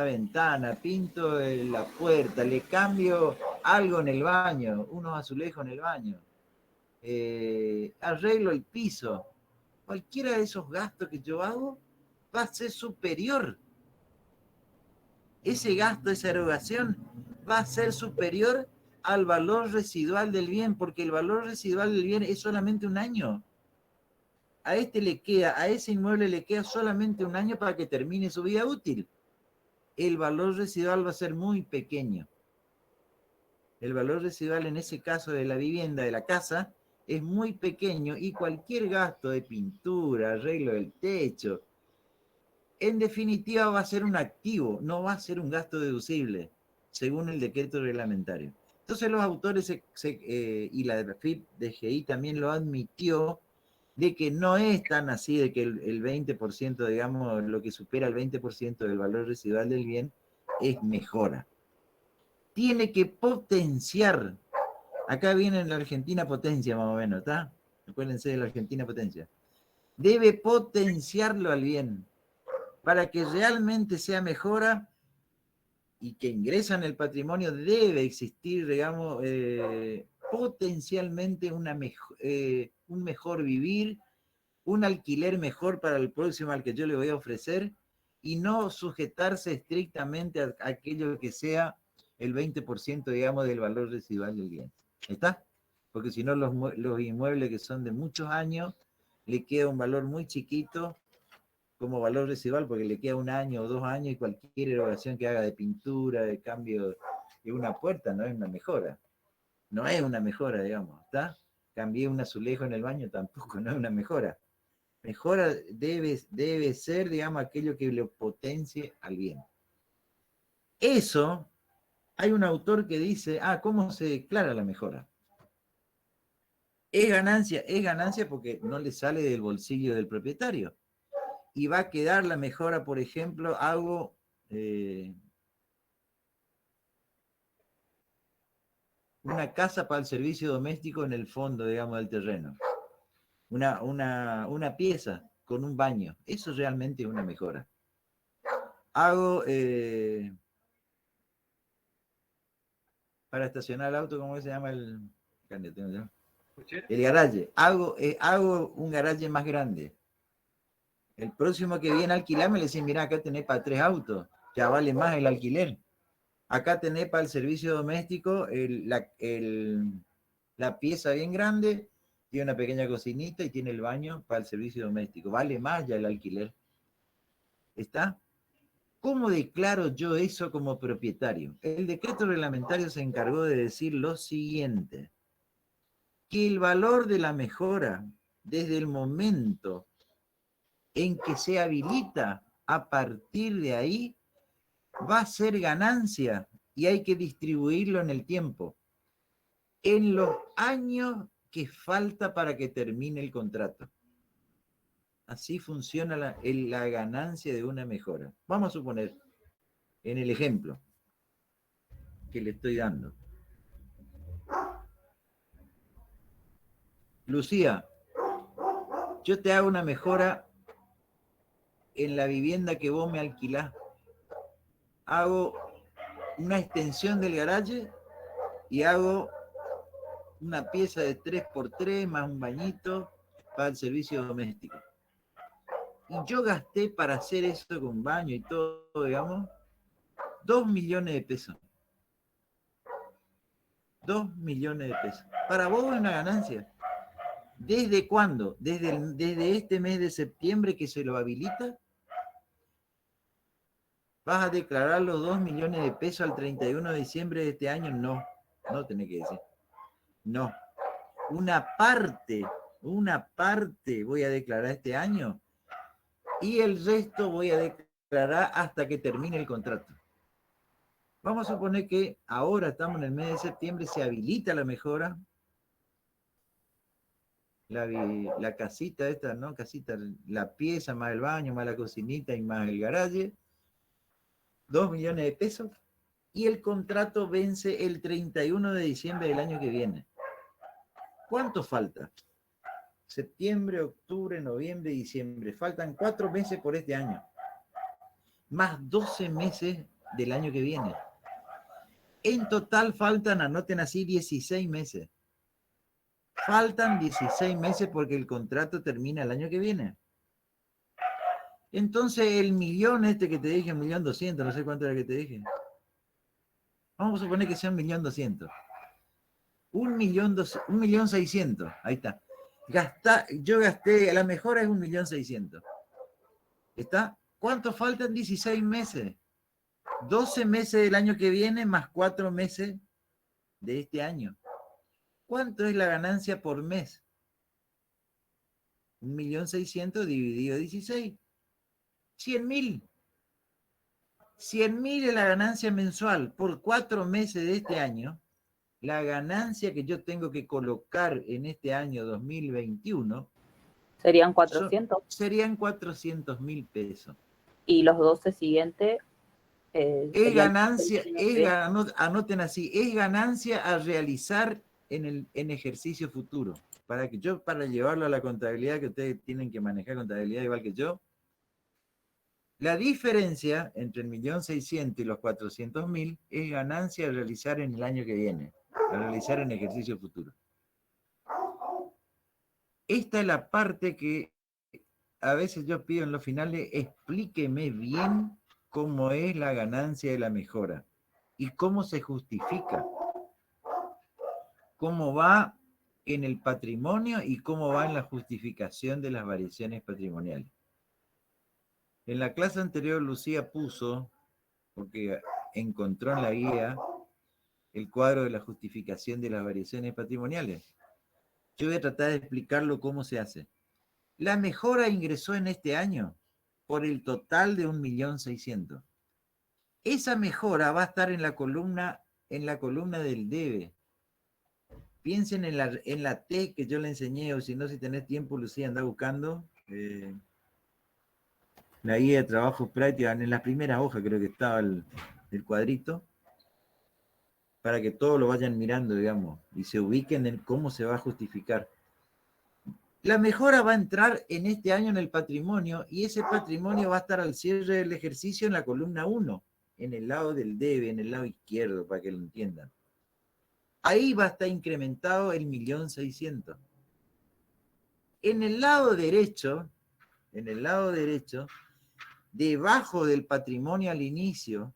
ventana, pinto la puerta, le cambio algo en el baño, unos azulejos en el baño, arreglo el piso, cualquiera de esos gastos que yo hago va a ser superior. Ese gasto, esa erogación va a ser superior al valor residual del bien, porque el valor residual del bien es solamente un año. A ese inmueble le queda solamente un año para que termine su vida útil. El valor residual va a ser muy pequeño. El valor residual en ese caso de la vivienda, de la casa, es muy pequeño y cualquier gasto de pintura, arreglo del techo, en definitiva va a ser un activo, no va a ser un gasto deducible, según el decreto reglamentario. Entonces los autores y la DGI también lo admitió, de que no es tan así, de que el 20%, digamos, lo que supera el 20% del valor residual del bien es mejora. Tiene que potenciar, acá viene la Argentina potencia más o menos, ¿está? Acuérdense de la Argentina potencia. Debe potenciarlo al bien, para que realmente sea mejora y que ingresa en el patrimonio, debe existir, digamos, potencialmente un mejor vivir, un alquiler mejor para el próximo al que yo le voy a ofrecer, y no sujetarse estrictamente a aquello que sea el 20%, digamos, del valor residual del bien. ¿Está? Porque si no, los inmuebles que son de muchos años, le queda un valor muy chiquito como valor residual, porque le queda un año o 2 años, y cualquier erogación que haga de pintura, de cambio de una puerta, no es una mejora. No es una mejora, digamos, ¿está? cambié un azulejo en el baño, tampoco, no es una mejora. Mejora debe ser, digamos, aquello que le potencie al bien. Eso, hay un autor que dice, ¿cómo se declara la mejora? Es ganancia porque no le sale del bolsillo del propietario. Y va a quedar la mejora, por ejemplo, hago una casa para el servicio doméstico en el fondo, digamos, del terreno. Una pieza con un baño. Eso realmente es una mejora. Hago para estacionar el auto, ¿cómo se llama el garaje? Hago un garaje más grande. El próximo que viene a alquilar me le dice, mira, acá tenés para 3 autos, ya vale más el alquiler. Acá tenés para el servicio doméstico la pieza bien grande, tiene una pequeña cocinita y tiene el baño para el servicio doméstico. Vale más ya el alquiler. ¿Está? ¿Cómo declaro yo eso como propietario? El decreto reglamentario se encargó de decir lo siguiente, que el valor de la mejora desde el momento en que se habilita, a partir de ahí va a ser ganancia y hay que distribuirlo en el tiempo, en los años que falta para que termine el contrato. Así funciona la ganancia de una mejora. Vamos a suponer, en el ejemplo que le estoy dando. Lucía, yo te hago una mejora en la vivienda que vos me alquilás. Hago una extensión del garaje y hago una pieza de 3x3 más un bañito para el servicio doméstico. Y yo gasté para hacer eso con baño y todo, digamos, 2 millones de pesos. 2 millones de pesos. Para vos es una ganancia. ¿Desde cuándo? Desde este mes de septiembre que se lo habilita. ¿Vas a declarar los 2 millones de pesos al 31 de diciembre de este año? No, no tenés que decir. No. Una parte voy a declarar este año y el resto voy a declarar hasta que termine el contrato. Vamos a suponer que ahora estamos en el mes de septiembre, se habilita la mejora, la casita esta, ¿no? Casita, la pieza más el baño, más la cocinita y más el garaje, 2 millones de pesos, y el contrato vence el 31 de diciembre del año que viene. ¿Cuánto falta? Septiembre, octubre, noviembre, diciembre. Faltan 4 meses por este año. Más 12 meses del año que viene. En total faltan, anoten así, 16 meses. Faltan 16 meses porque el contrato termina el año que viene. Entonces el millón este que te dije, 1.200.000, no sé cuánto era que te dije. Vamos a suponer que sea 1.200.000. 1.600.000, ahí está. Yo gasté, la mejora es 1.600.000. ¿Está? ¿Cuánto faltan? 16 meses. 12 meses del año que viene más 4 meses de este año. ¿Cuánto es la ganancia por mes? 1.600.000 dividido 16. 100.000. 100.000 es la ganancia mensual por 4 meses de este año. La ganancia que yo tengo que colocar en este año 2021 serían 400. Serían 400.000 pesos. Y los 12 siguientes. Es ganancia, anoten así, es ganancia a realizar en ejercicio futuro. Para llevarlo a la contabilidad, que ustedes tienen que manejar contabilidad igual que yo, la diferencia entre el 1.600.000 y los 400.000 es ganancia a realizar en el año que viene, a realizar en ejercicio futuro. Esta es la parte que a veces yo pido en los finales, explíqueme bien cómo es la ganancia de la mejora y cómo se justifica, cómo va en el patrimonio y cómo va en la justificación de las variaciones patrimoniales. En la clase anterior Lucía puso, porque encontró en la guía el cuadro de la justificación de las variaciones patrimoniales. Yo voy a tratar de explicarlo cómo se hace. La mejora ingresó en este año por el total de 1.600.000. Esa mejora va a estar en la columna del debe. Piensen en la T que yo le enseñé, o si no, si tenés tiempo, Lucía, anda buscando la guía de trabajo práctico. En la primera hoja creo que estaba el cuadrito, para que todos lo vayan mirando, digamos, y se ubiquen en cómo se va a justificar. La mejora va a entrar en este año en el patrimonio, y ese patrimonio va a estar al cierre del ejercicio en la columna 1, en el lado del debe, en el lado izquierdo, para que lo entiendan. Ahí va a estar incrementado el 1.600.000. En el lado derecho, debajo del patrimonio al inicio,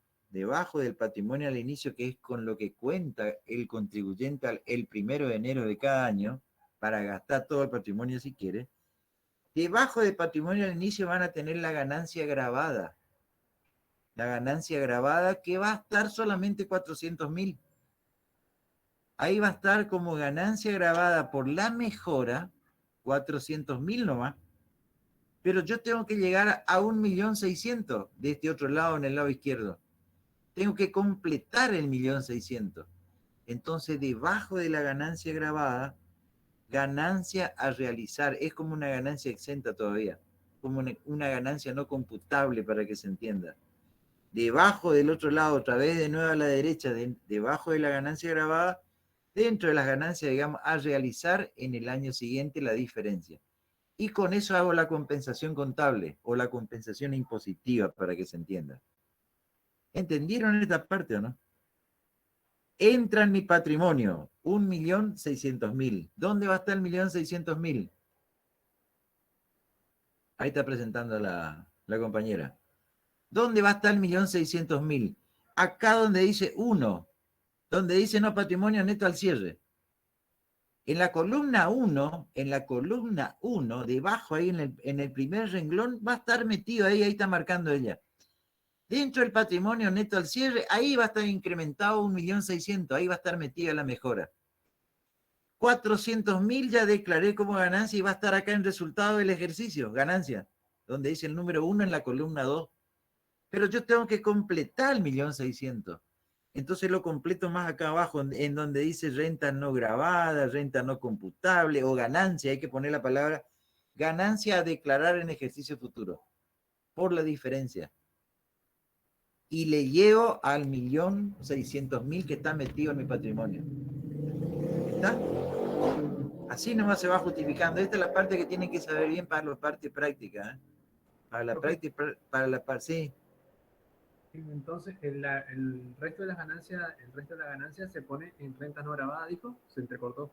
que es con lo que cuenta el contribuyente el 1 de enero de cada año, para gastar todo el patrimonio si quiere, debajo del patrimonio al inicio van a tener la ganancia grabada. La ganancia grabada que va a estar solamente 400.000. Ahí va a estar como ganancia grabada por la mejora 400.000 nomás. Pero yo tengo que llegar a 1.600.000 de este otro lado, en el lado izquierdo. Tengo que completar el 1.600.000. Entonces, debajo de la ganancia grabada, ganancia a realizar, es como una ganancia exenta todavía, como una ganancia no computable, para que se entienda. Debajo del otro lado, otra vez de nuevo a la derecha, debajo de la ganancia grabada, dentro de las ganancias, digamos, a realizar en el año siguiente la diferencia. Y con eso hago la compensación contable o la compensación impositiva, para que se entienda. ¿Entendieron esta parte o no? Entra en mi patrimonio 1.600.000. ¿Dónde va a estar el 1.600.000? Ahí está presentando la compañera. ¿Dónde va a estar el 1.600.000? Acá donde dice 1, donde dice no patrimonio neto al cierre. En la columna 1, debajo ahí en el primer renglón, va a estar metido ahí está marcando ella. Dentro del patrimonio neto al cierre, ahí va a estar incrementado 1.600.000, ahí va a estar metida la mejora. 400.000 ya declaré como ganancia y va a estar acá en resultado del ejercicio, ganancia, donde dice el número 1 en la columna 2. Pero yo tengo que completar el 1.600.000. Entonces lo completo más acá abajo, en donde dice renta no grabada, renta no computable o ganancia. Hay que poner la palabra ganancia a declarar en ejercicio futuro, por la diferencia. Y le llevo al 1.600.000 que está metido en mi patrimonio. ¿Está? Así nomás se va justificando. Esta es la parte que tienen que saber bien para la parte práctica. ¿Eh? Para la práctica, para la parte, sí. Entonces, el resto de las ganancias se pone en rentas no grabadas, dijo, se entrecortó.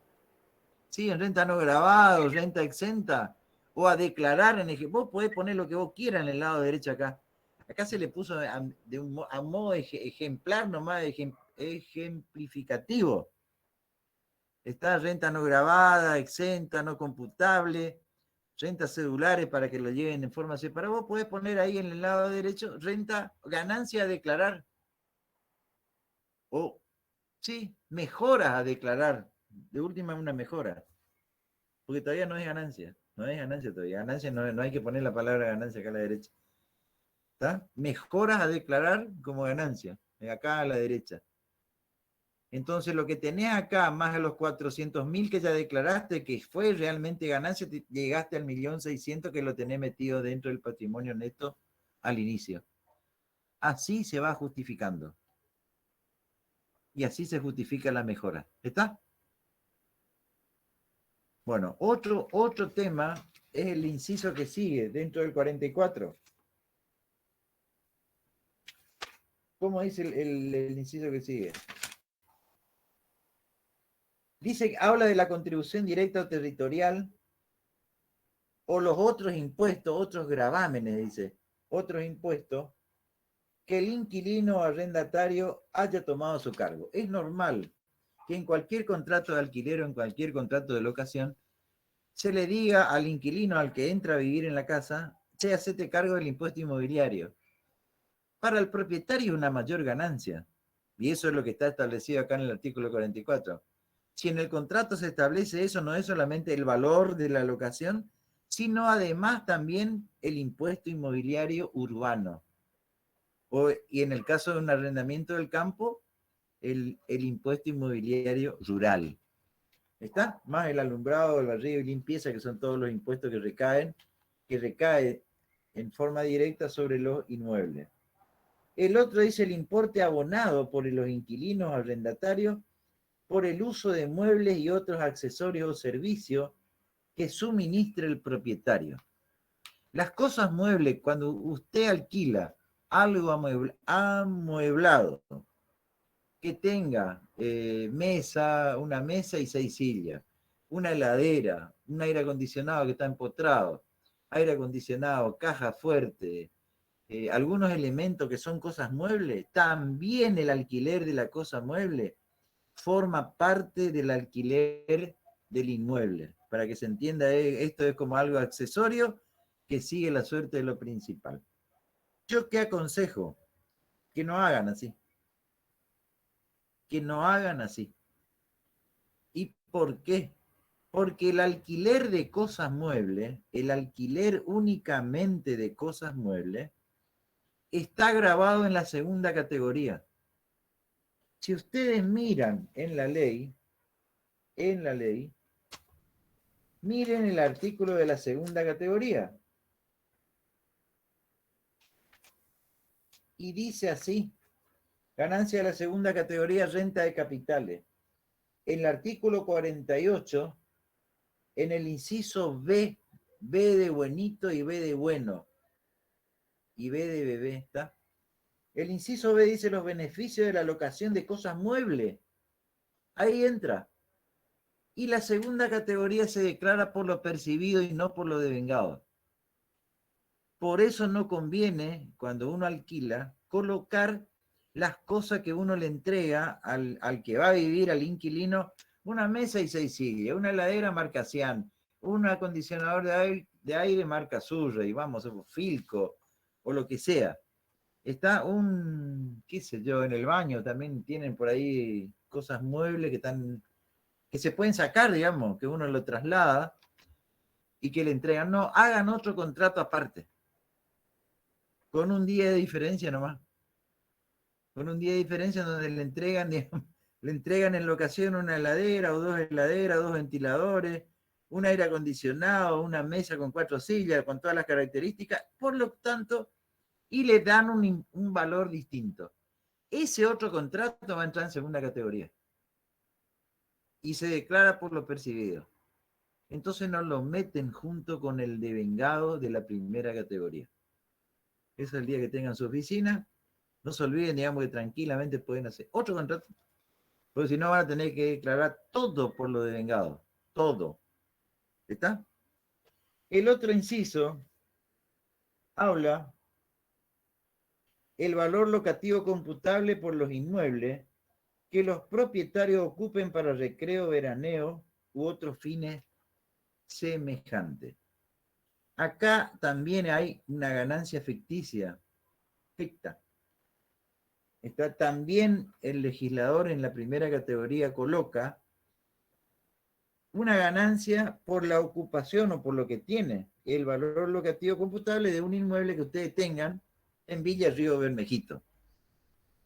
Sí, en renta no grabada, renta exenta, o a declarar vos podés poner lo que vos quieras en el lado derecho acá. Acá se le puso a modo ejemplar nomás, ejemplificativo. Está renta no grabada, exenta, no computable, rentas celulares para que lo lleven en forma separada. Vos podés poner ahí en el lado derecho renta, ganancia a declarar. O, sí, mejoras a declarar. De última, una mejora. Porque todavía no es ganancia. No es ganancia todavía. Ganancia no hay que poner la palabra ganancia acá a la derecha. ¿Está? Mejoras a declarar como ganancia. Acá a la derecha. Entonces, lo que tenés acá, más a los 400.000 que ya declaraste, que fue realmente ganancia, llegaste al 1.600.000 que lo tenés metido dentro del patrimonio neto al inicio. Así se va justificando. Y así se justifica la mejora. ¿Está? Bueno, otro tema es el inciso que sigue dentro del 44. ¿Cómo dice el inciso que sigue? Dice, habla de la contribución directa o territorial o los otros impuestos, otros gravámenes, dice, otros impuestos que el inquilino o arrendatario haya tomado a su cargo. Es normal que en cualquier contrato de alquiler o en cualquier contrato de locación se le diga al inquilino, al que entra a vivir en la casa, che, hacete cargo del impuesto inmobiliario. Para el propietario una mayor ganancia. Y eso es lo que está establecido acá en el artículo 44. Si en el contrato se establece eso, no es solamente el valor de la locación, sino además también el impuesto inmobiliario urbano. Y en el caso de un arrendamiento del campo, el impuesto inmobiliario rural. ¿Está? Más el alumbrado, el barrido y limpieza, que son todos los impuestos que recaen en forma directa sobre los inmuebles. El otro dice el importe abonado por los inquilinos arrendatarios por el uso de muebles y otros accesorios o servicios que suministre el propietario. Las cosas muebles, cuando usted alquila algo amueblado, que tenga una mesa y 6 sillas, una heladera, un aire acondicionado que está empotrado, aire acondicionado, caja fuerte, algunos elementos que son cosas muebles, también el alquiler de la cosa mueble forma parte del alquiler del inmueble. Para que se entienda, esto es como algo accesorio que sigue la suerte de lo principal. ¿Yo qué aconsejo? Que no hagan así. Que no hagan así. ¿Y por qué? Porque el alquiler de cosas muebles, el alquiler únicamente de cosas muebles, está grabado en la segunda categoría. Si ustedes miran en la ley, miren el artículo de la segunda categoría. Y dice así, ganancia de la segunda categoría, renta de capitales. En el artículo 48, en el inciso B, B de buenito y B de bueno, y B de bebé, ¿está? El inciso B dice los beneficios de la locación de cosas muebles. Ahí entra. Y la segunda categoría se declara por lo percibido y no por lo devengado. Por eso no conviene, cuando uno alquila, colocar las cosas que uno le entrega al que va a vivir, al inquilino, una mesa y 6 sillas, una heladera marca Cian, un acondicionador de aire marca Surrey, vamos, Filco, o lo que sea. Está qué sé yo, en el baño también tienen por ahí cosas muebles que se pueden sacar, digamos, que uno lo traslada y que le entregan. No, hagan otro contrato aparte. Con un día de diferencia nomás. Con un día de diferencia donde le entregan, digamos, le entregan en locación una heladera o 2 heladeras, 2 ventiladores, un aire acondicionado, una mesa con 4 sillas, con todas las características, por lo tanto, y le dan un valor distinto. Ese otro contrato va a entrar en segunda categoría. Y se declara por lo percibido. Entonces no lo meten junto con el devengado de la primera categoría. Eso es el día que tengan su oficina. No se olviden, digamos, que tranquilamente pueden hacer otro contrato, porque si no van a tener que declarar todo por lo devengado. Todo. ¿Está? El otro inciso habla el valor locativo computable por los inmuebles que los propietarios ocupen para recreo, veraneo u otros fines semejantes. Acá también hay una ganancia ficticia. Ficta. Está también el legislador en la primera categoría coloca una ganancia por la ocupación o por lo que tiene el valor locativo computable de un inmueble que ustedes tengan en Villa Río Bermejito,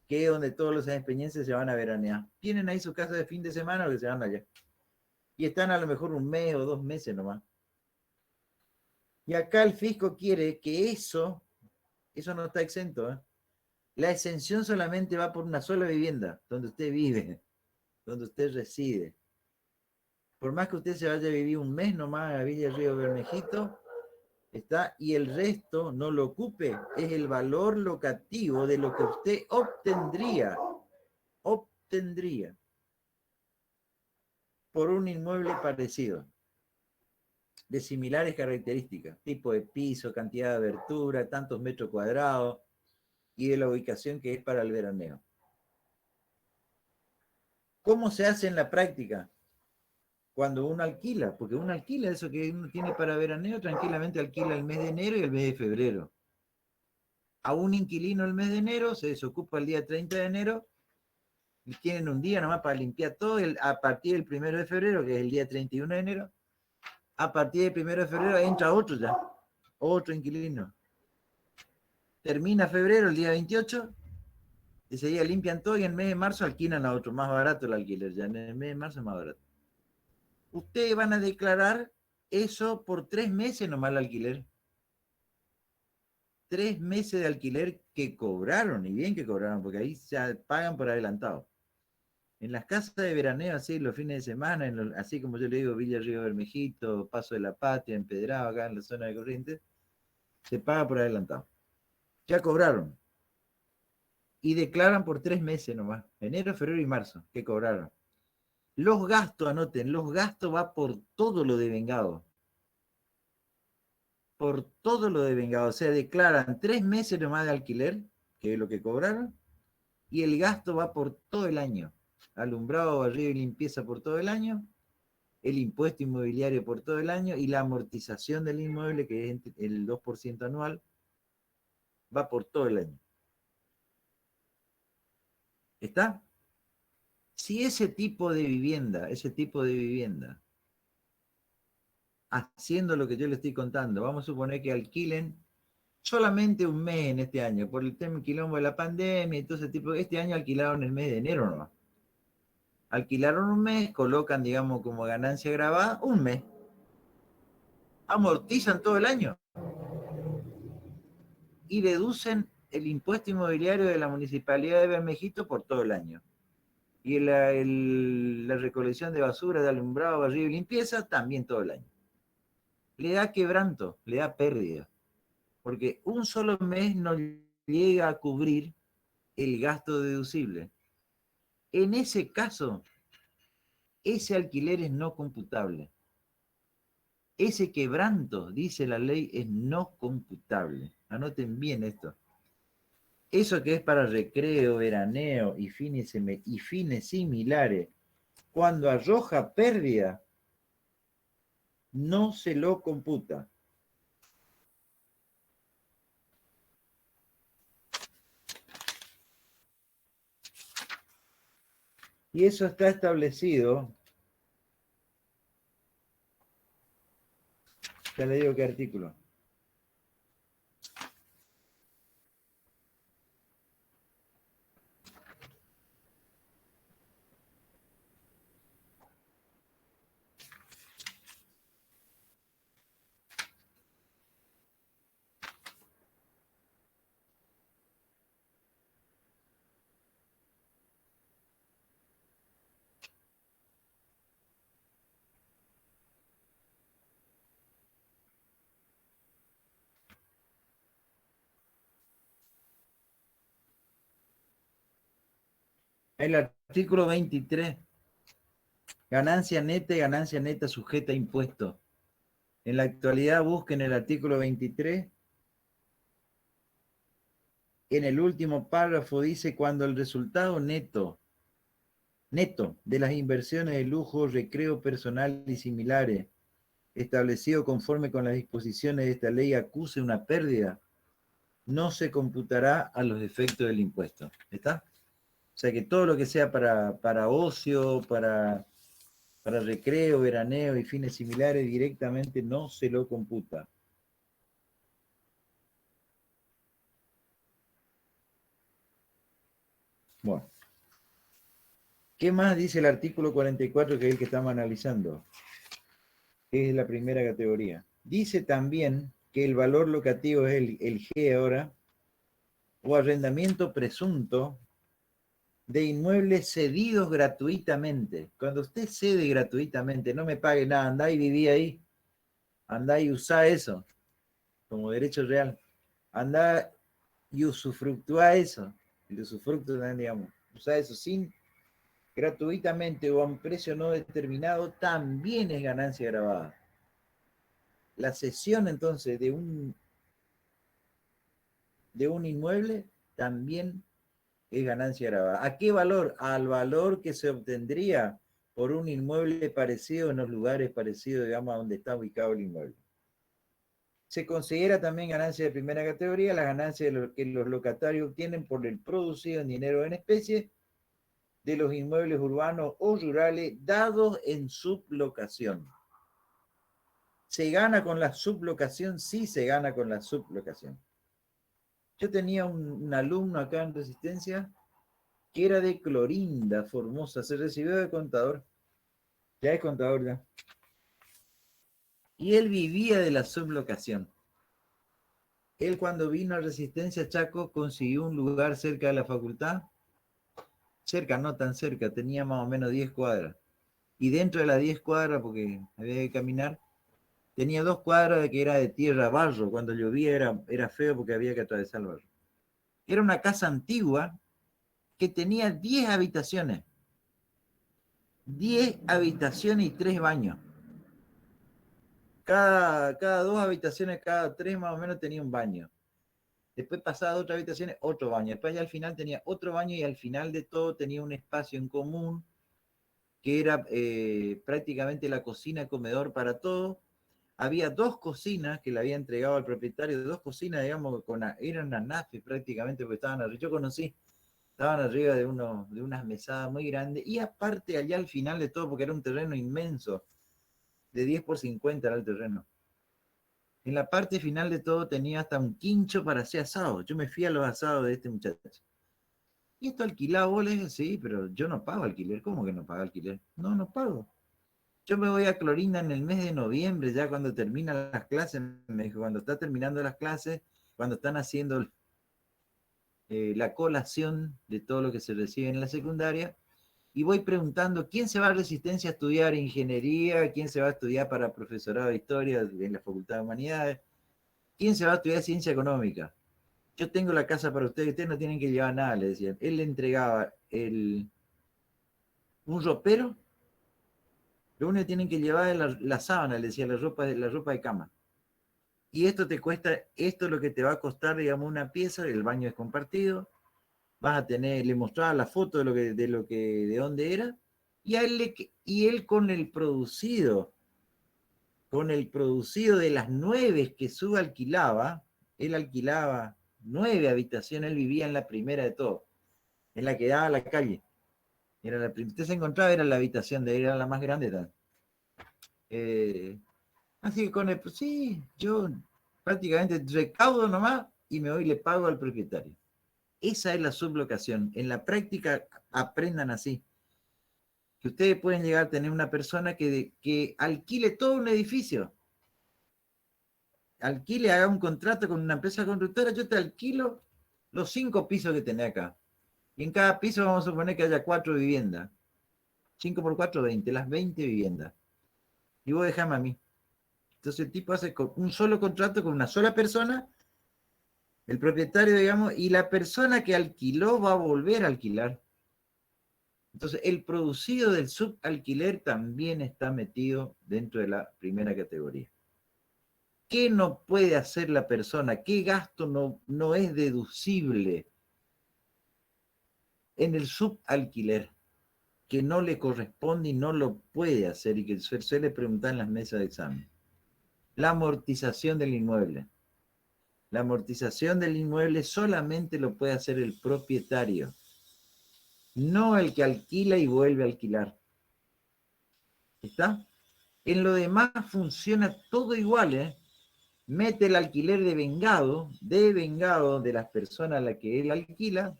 que es donde todos los sanpeñenses se van a veranear. Tienen ahí su casa de fin de semana o que se van allá. Y están a lo mejor 1 mes o 2 meses nomás. Y acá el fisco quiere que eso no está exento, ¿eh? La exención solamente va por una sola vivienda, donde usted vive, donde usted reside. Por más que usted se vaya a vivir 1 mes nomás a Villa Río Bermejito, está, y el resto no lo ocupe, es el valor locativo de lo que usted obtendría por un inmueble parecido, de similares características, tipo de piso, cantidad de abertura, tantos metros cuadrados, y de la ubicación que es para el veraneo. ¿Cómo se hace en la práctica? Cuando uno alquila, porque uno alquila eso que uno tiene para veraneo, tranquilamente alquila el mes de enero y el mes de febrero. A un inquilino el mes de enero, se desocupa el día 30 de enero, Y tienen un día nomás para limpiar todo a partir del 1 de febrero, que es el día 31 de enero. A partir del 1 de febrero entra otro ya, otro inquilino. Termina febrero, el día 28, ese día limpian todo y en el mes de marzo alquilan a otro, más barato el alquiler, ya en el mes de marzo es más barato. Ustedes van a declarar eso por 3 meses nomás el alquiler. 3 meses de alquiler que cobraron, y bien que cobraron, porque ahí ya pagan por adelantado. En las casas de veraneo, así, los fines de semana, así como yo le digo, Villa Río Bermejito, Paso de la Patria, Empedrado, acá en la zona de Corrientes, se paga por adelantado. Ya cobraron. Y declaran por 3 meses nomás, enero, febrero y marzo, que cobraron. Los gastos, anoten, los gastos va por todo lo devengado. Por todo lo devengado. O sea, declaran 3 meses nomás de alquiler, que es lo que cobraron, y el gasto va por todo el año. Alumbrado, barrido y limpieza por todo el año, el impuesto inmobiliario por todo el año y la amortización del inmueble, que es el 2% anual, va por todo el año. ¿Está? Si ese tipo de vivienda, haciendo lo que yo le estoy contando, vamos a suponer que alquilen solamente un mes en este año, por el tema quilombo de la pandemia y todo ese tipo, este año alquilaron el mes de enero nomás. Alquilaron un mes, colocan, digamos, como ganancia grabada, un mes. Amortizan todo el año y deducen el impuesto inmobiliario de la Municipalidad de Bermejito por todo el año. Y la recolección de basura, de alumbrado, barrido y limpieza también todo el año. Le da quebranto, le da pérdida, porque un solo mes no llega a cubrir el gasto deducible. En ese caso, ese alquiler es no computable. Ese quebranto, dice la ley, es no computable. Anoten bien esto. Eso que es para recreo, veraneo y fines similares, cuando arroja pérdida, no se lo computa. Y eso está establecido, ya le digo qué artículo. El artículo 23, ganancia neta y ganancia neta sujeta a impuestos. En la actualidad busquen el artículo 23. En el último párrafo dice cuando el resultado neto de las inversiones de lujo, recreo personal y similares, establecido conforme con las disposiciones de esta ley, acuse una pérdida, no se computará a los efectos del impuesto. ¿Está? O sea que todo lo que sea para ocio, para recreo, veraneo y fines similares, directamente no se lo computa. Bueno. ¿Qué más dice el artículo 44, que es el que estamos analizando? Es la primera categoría. Dice también que el valor locativo es el G ahora, o arrendamiento presunto de inmuebles cedidos gratuitamente. Cuando usted cede gratuitamente, no me pague nada, andá y viví ahí, andá y usá eso como derecho real, andá y usufructúa eso, el usufructo también, digamos, usá eso gratuitamente o a un precio no determinado, también es ganancia grabada. La cesión entonces de un inmueble también es ganancia grabada. ¿A qué valor? Al valor que se obtendría por un inmueble parecido en los lugares parecidos, digamos, a donde está ubicado el inmueble. Se considera también ganancia de primera categoría las ganancias que los locatarios obtienen por el producido en dinero en especie de los inmuebles urbanos o rurales dados en sublocación. ¿Se gana con la sublocación? Sí, se gana con la sublocación. Yo tenía un alumno acá en Resistencia que era de Clorinda, Formosa, se recibió de contador. Ya es contador ya. Y él vivía de la sublocación. Él cuando vino a Resistencia Chaco consiguió un lugar cerca de la facultad. Cerca, no tan cerca, tenía más o menos 10 cuadras. Y dentro de las 10 cuadras, porque había que caminar, tenía 2 cuadras de que era de tierra, barro. Cuando llovía era feo porque había que atravesar el barro. Era una casa antigua que tenía 10 habitaciones. 10 habitaciones y 3 baños. Cada 2 habitaciones, cada 3 más o menos tenía un baño. Después pasaba a otras habitaciones, otro baño. Después ya al final tenía otro baño y al final de todo tenía un espacio en común que era prácticamente la cocina y comedor para todo. Había 2 cocinas que le había entregado al propietario, 2 cocinas, digamos, eran anafes prácticamente porque estaban arriba. Yo conocí, estaban arriba de unas mesadas muy grandes. Y aparte, allá al final de todo, porque era un terreno inmenso, de 10 por 50 era el terreno. En la parte final de todo tenía hasta un quincho para hacer asado. Yo me fui a los asados de este muchacho. ¿Y esto alquilado? Vos le dije, sí, pero yo no pago alquiler. ¿Cómo que no pago alquiler? No, no pago. Yo me voy a Clorinda en el mes de noviembre, ya cuando terminan las clases, me dijo, cuando está terminando las clases, cuando están haciendo la colación de todo lo que se recibe en la secundaria, y voy preguntando quién se va a Resistencia a estudiar ingeniería, quién se va a estudiar para profesorado de historia en la Facultad de Humanidades, quién se va a estudiar ciencia económica. Yo tengo la casa para ustedes no tienen que llevar nada, le decían. Él le entregaba un ropero, lo único que tienen que llevar es la sábana, le decía, la ropa de cama. Y esto te cuesta, esto es lo que te va a costar, digamos, una pieza, el baño es compartido, vas a tener, le mostraba la foto de dónde era, y él con el producido de las 9 que subalquilaba, él alquilaba 9 habitaciones, él vivía en la primera de todo, en la que daba a la calle. Usted se encontraba, era la habitación de él, era la más grande. Así que pues sí, yo prácticamente recaudo nomás y me voy y le pago al propietario. Esa es la sublocación. En la práctica aprendan así. Que ustedes pueden llegar a tener una persona que alquile todo un edificio. Alquile, haga un contrato con una empresa constructora, yo te alquilo los 5 pisos que tenés acá. Y en cada piso vamos a suponer que haya 4 viviendas. 5 por 4, 20, las 20 viviendas. Y vos dejame a mí. Entonces el tipo hace un solo contrato con una sola persona, el propietario, digamos, y la persona que alquiló va a volver a alquilar. Entonces el producido del subalquiler también está metido dentro de la primera categoría. ¿Qué no puede hacer la persona? ¿Qué gasto no es deducible en el subalquiler? Que no le corresponde y no lo puede hacer y que se suele preguntar en las mesas de examen. La amortización del inmueble. La amortización del inmueble solamente lo puede hacer el propietario, no el que alquila y vuelve a alquilar. ¿Está? En lo demás funciona todo igual, ¿eh? Mete el alquiler de vengado de las personas a las que él alquila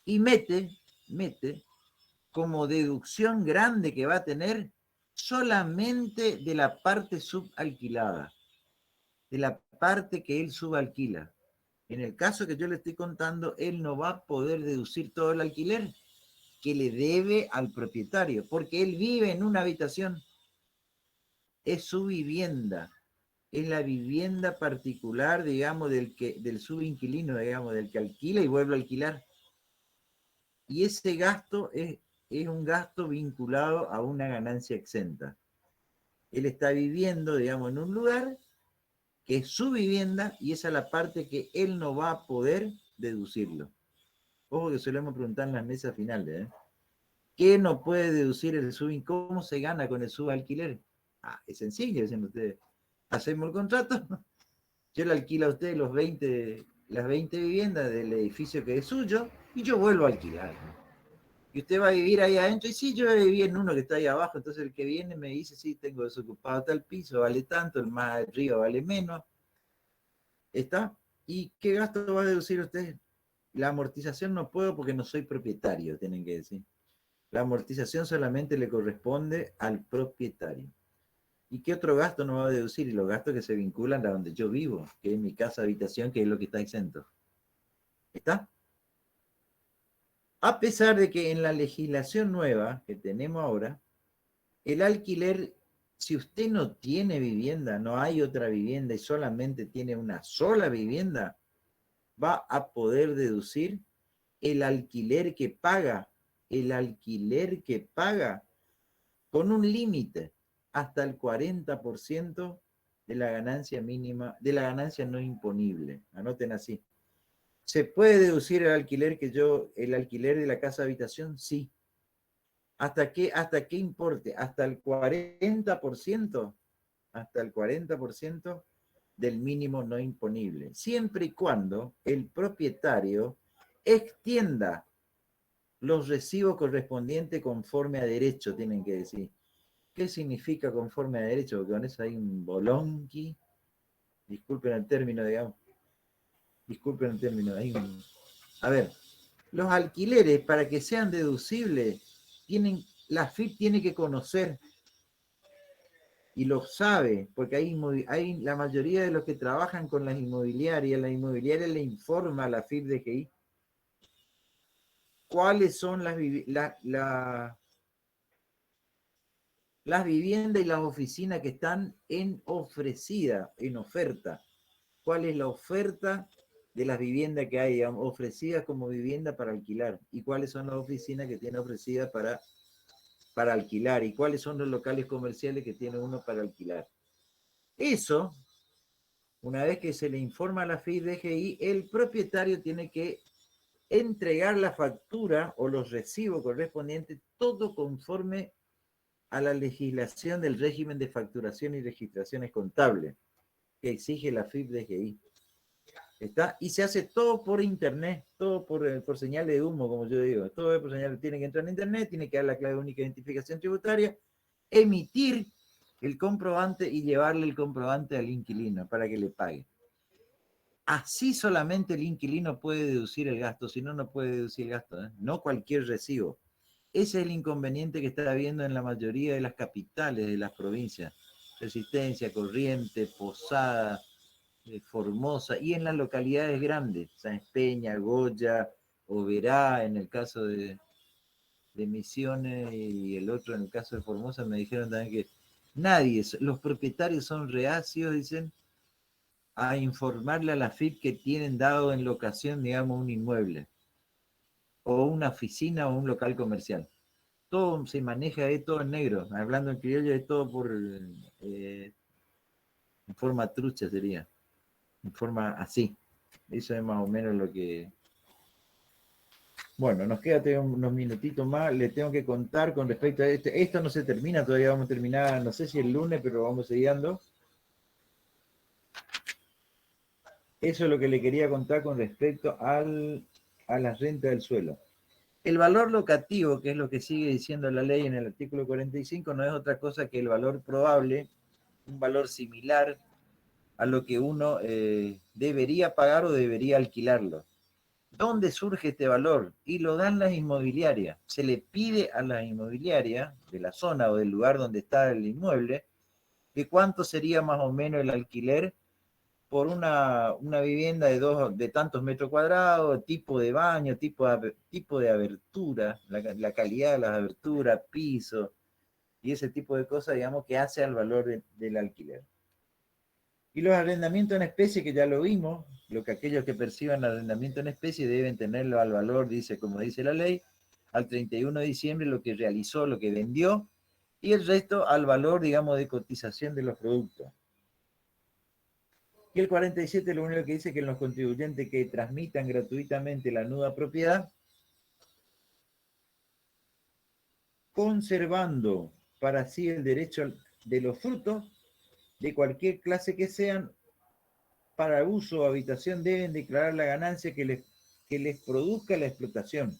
y mete como deducción grande que va a tener solamente de la parte subalquilada, de la parte que él subalquila. En el caso que yo le estoy contando, él no va a poder deducir todo el alquiler que le debe al propietario, porque él vive en una habitación, es su vivienda, es la vivienda particular, digamos, del subinquilino, digamos, del que alquila y vuelve a alquilar. Y ese gasto es un gasto vinculado a una ganancia exenta. Él está viviendo, digamos, en un lugar que es su vivienda y esa es la parte que él no va a poder deducirlo. Ojo que solemos preguntar en las mesas finales, ¿eh? ¿Qué no puede deducir el subincómodo? ¿Cómo se gana con el subalquiler? Ah, es sencillo, dicen ustedes. Hacemos el contrato, yo le alquilo a ustedes las 20 viviendas del edificio que es suyo y yo vuelvo a alquilar. Y usted va a vivir ahí adentro, y sí, yo viví en uno que está ahí abajo, entonces el que viene me dice, sí, tengo desocupado tal piso, vale tanto, el más arriba vale menos, ¿está? ¿Y qué gasto va a deducir usted? La amortización no puedo porque no soy propietario, tienen que decir. La amortización solamente le corresponde al propietario. ¿Y qué otro gasto no va a deducir? Y los gastos que se vinculan a donde yo vivo, que es mi casa, habitación, que es lo que está exento. ¿Está? A pesar de que en la legislación nueva que tenemos ahora, el alquiler, si usted no tiene vivienda, no hay otra vivienda y solamente tiene una sola vivienda, va a poder deducir el alquiler que paga, con un límite hasta el 40% de la ganancia mínima, de la ganancia no imponible. Anoten así. ¿Se puede deducir el alquiler el alquiler de la casa habitación? Sí. ¿Hasta qué importe? Hasta el 40%, hasta el 40% del mínimo no imponible, siempre y cuando el propietario extienda los recibos correspondientes conforme a derecho, tienen que decir. ¿Qué significa conforme a derecho? Porque con eso hay un bolonqui, disculpen el término, digamos, disculpen el término, a ver, los alquileres para que sean deducibles, la FIP tiene que conocer y lo sabe, porque hay la mayoría de los que trabajan con la inmobiliaria le informa a la FIP DGI cuáles son las viviendas y las oficinas que están en oferta. ¿Cuál es la oferta de las viviendas que hay ofrecidas como vivienda para alquilar? ¿Y cuáles son las oficinas que tiene ofrecidas para alquilar? ¿Y cuáles son los locales comerciales que tiene uno para alquilar? Eso, una vez que se le informa a la FIP DGI, el propietario tiene que entregar la factura o los recibos correspondientes, todo conforme a la legislación del régimen de facturación y registraciones contables que exige la FIP DGI. ¿Está? Y se hace todo por internet, todo por señal de humo, como yo digo. Todo por señal, tiene que entrar en internet, tiene que dar la clave única de identificación tributaria, emitir el comprobante y llevarle el comprobante al inquilino para que le pague. Así solamente el inquilino puede deducir el gasto, si no, no puede deducir el gasto, ¿eh? No cualquier recibo. Ese es el inconveniente que está habiendo en la mayoría de las capitales de las provincias. Resistencia, Corrientes, Posada, Formosa, y en las localidades grandes, Sáenz Peña, Goya, Oberá, en el caso de Misiones, y el otro en el caso de Formosa, me dijeron también que los propietarios son reacios, dicen, a informarle a la FIP que tienen dado en locación, digamos, un inmueble, o una oficina o un local comercial. Todo se maneja de todo en negro, hablando en criollo, de todo en forma trucha sería, en forma así. Eso es más o menos lo que... Bueno, nos queda unos minutitos más, le tengo que contar con respecto a esto no se termina, todavía vamos a terminar, no sé si el lunes, pero vamos siguiendo. Eso es lo que le quería contar con respecto a la renta del suelo. El valor locativo, que es lo que sigue diciendo la ley en el artículo 45, no es otra cosa que el valor probable, un valor similar a lo que uno debería pagar o debería alquilarlo. ¿Dónde surge este valor? Y lo dan las inmobiliarias. Se le pide a las inmobiliarias de la zona o del lugar donde está el inmueble que cuánto sería más o menos el alquiler por una vivienda de tantos metros cuadrados, tipo de baño, tipo de abertura, la calidad de las aberturas, piso, y ese tipo de cosas, digamos, que hace al valor del alquiler. Y los arrendamientos en especie, que ya lo vimos, lo que aquellos que perciban arrendamiento en especie deben tenerlo al valor, dice, como dice la ley, al 31 de diciembre lo que realizó, lo que vendió, y el resto al valor, digamos, de cotización de los productos. Y el 47 lo único que dice que los contribuyentes que transmitan gratuitamente la nuda propiedad, conservando para sí el derecho de los frutos, de cualquier clase que sean, para uso o habitación, deben declarar la ganancia que les produzca la explotación,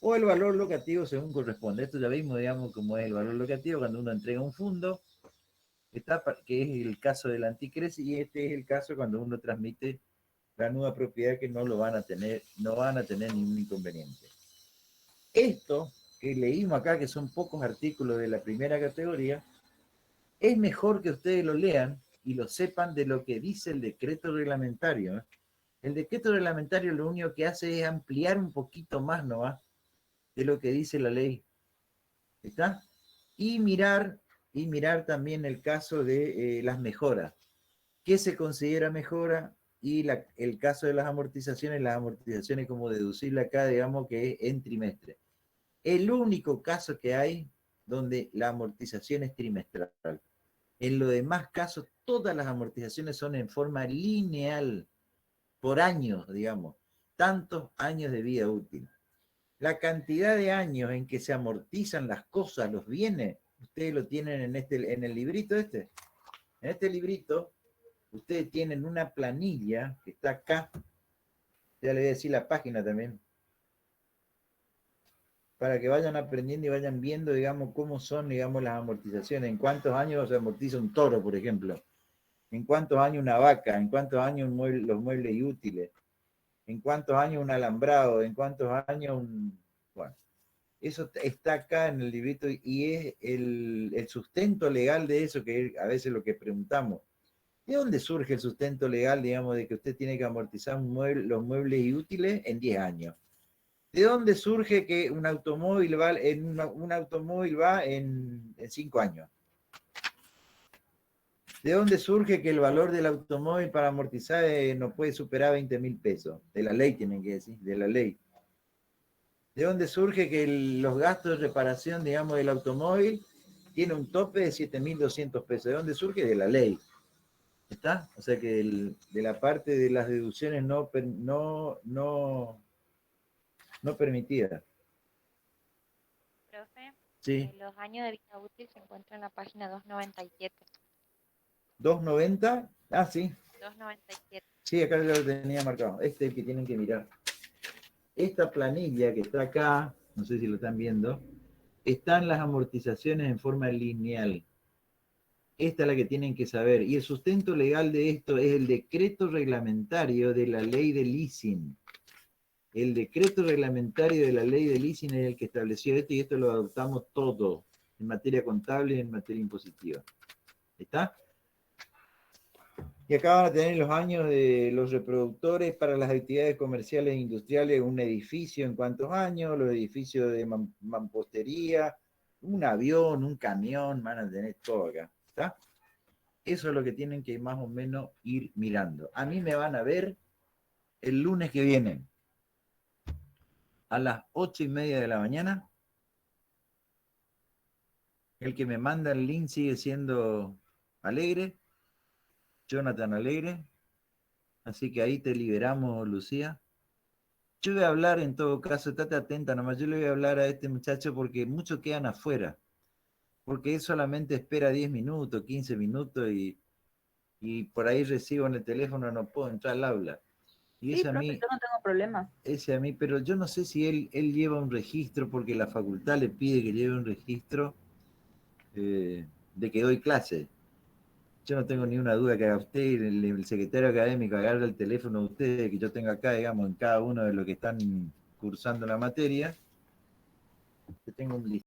o el valor locativo según corresponde. Esto ya vimos, digamos, cómo es el valor locativo cuando uno entrega un fondo, que es el caso del anticres, y este es el caso cuando uno transmite la nueva propiedad, que no van a tener ningún inconveniente. Esto que leímos acá, que son pocos artículos de la primera categoría, es mejor que ustedes lo lean y lo sepan de lo que dice el decreto reglamentario, ¿eh? El decreto reglamentario lo único que hace es ampliar un poquito más, ¿no va?, de lo que dice la ley. ¿Está? Y mirar también el caso de las mejoras. ¿Qué se considera mejora? Y el caso de las amortizaciones, como deducible acá, digamos que es en trimestre. El único caso que hay donde la amortización es trimestral. En los demás casos, todas las amortizaciones son en forma lineal, por años, digamos, tantos años de vida útil. La cantidad de años en que se amortizan las cosas, los bienes, ustedes lo tienen en el librito este. En este librito, ustedes tienen una planilla que está acá. Ya le voy a decir la página también, para que vayan aprendiendo y vayan viendo, digamos, cómo son, digamos, las amortizaciones. En cuántos años se amortiza un toro, por ejemplo. En cuántos años una vaca. En cuántos años los muebles útiles. En cuántos años un alambrado. En cuántos años un... Bueno, eso está acá en el librito y es el sustento legal de eso, que es a veces lo que preguntamos. ¿De dónde surge el sustento legal, digamos, de que usted tiene que amortizar los muebles útiles en 10 años? ¿De dónde surge que un automóvil va en 5 años? ¿De dónde surge que el valor del automóvil para amortizar no puede superar 20.000 pesos? De la ley tienen que decir, de la ley. ¿De dónde surge que los gastos de reparación, digamos, del automóvil tiene un tope de 7.200 pesos? ¿De dónde surge? De la ley. ¿Está? O sea que de la parte de las deducciones no permitidas. Profe, Sí. los años de vida útil se encuentran en la página 297. 290. Ah, sí. 297. Sí, acá ya lo tenía marcado. Este es el que tienen que mirar. Esta planilla que está acá, no sé si lo están viendo, están las amortizaciones en forma lineal. Esta es la que tienen que saber. Y el sustento legal de esto es el decreto reglamentario de la ley de leasing. El decreto reglamentario de la ley de leasing es el que estableció esto, y esto lo adoptamos todo en materia contable y en materia impositiva. ¿Está? Y acá van a tener los años de los reproductores para las actividades comerciales e industriales, un edificio en cuántos años, los edificios de mampostería, un avión, un camión, van a tener todo acá. ¿Está? Eso es lo que tienen que más o menos ir mirando. A mí me van a ver el lunes que viene, a las 8:30 de la mañana. El que me manda el link sigue siendo Alegre, Jonathan Alegre. Así que ahí te liberamos, Lucía. Yo voy a hablar, en todo caso, estate atenta nomás, yo le voy a hablar a este muchacho porque muchos quedan afuera, porque él solamente espera 10 minutos, 15 minutos y por ahí recibo en el teléfono, no puedo entrar al aula. Y Sí, ese a profe, mí, yo no tengo problema. pero yo no sé si él lleva un registro, porque la facultad le pide que lleve un registro de que doy clase. Yo no tengo ni una duda que haga usted, el secretario académico, agarre el teléfono de ustedes que yo tengo acá, digamos, en cada uno de los que están cursando la materia. Yo tengo un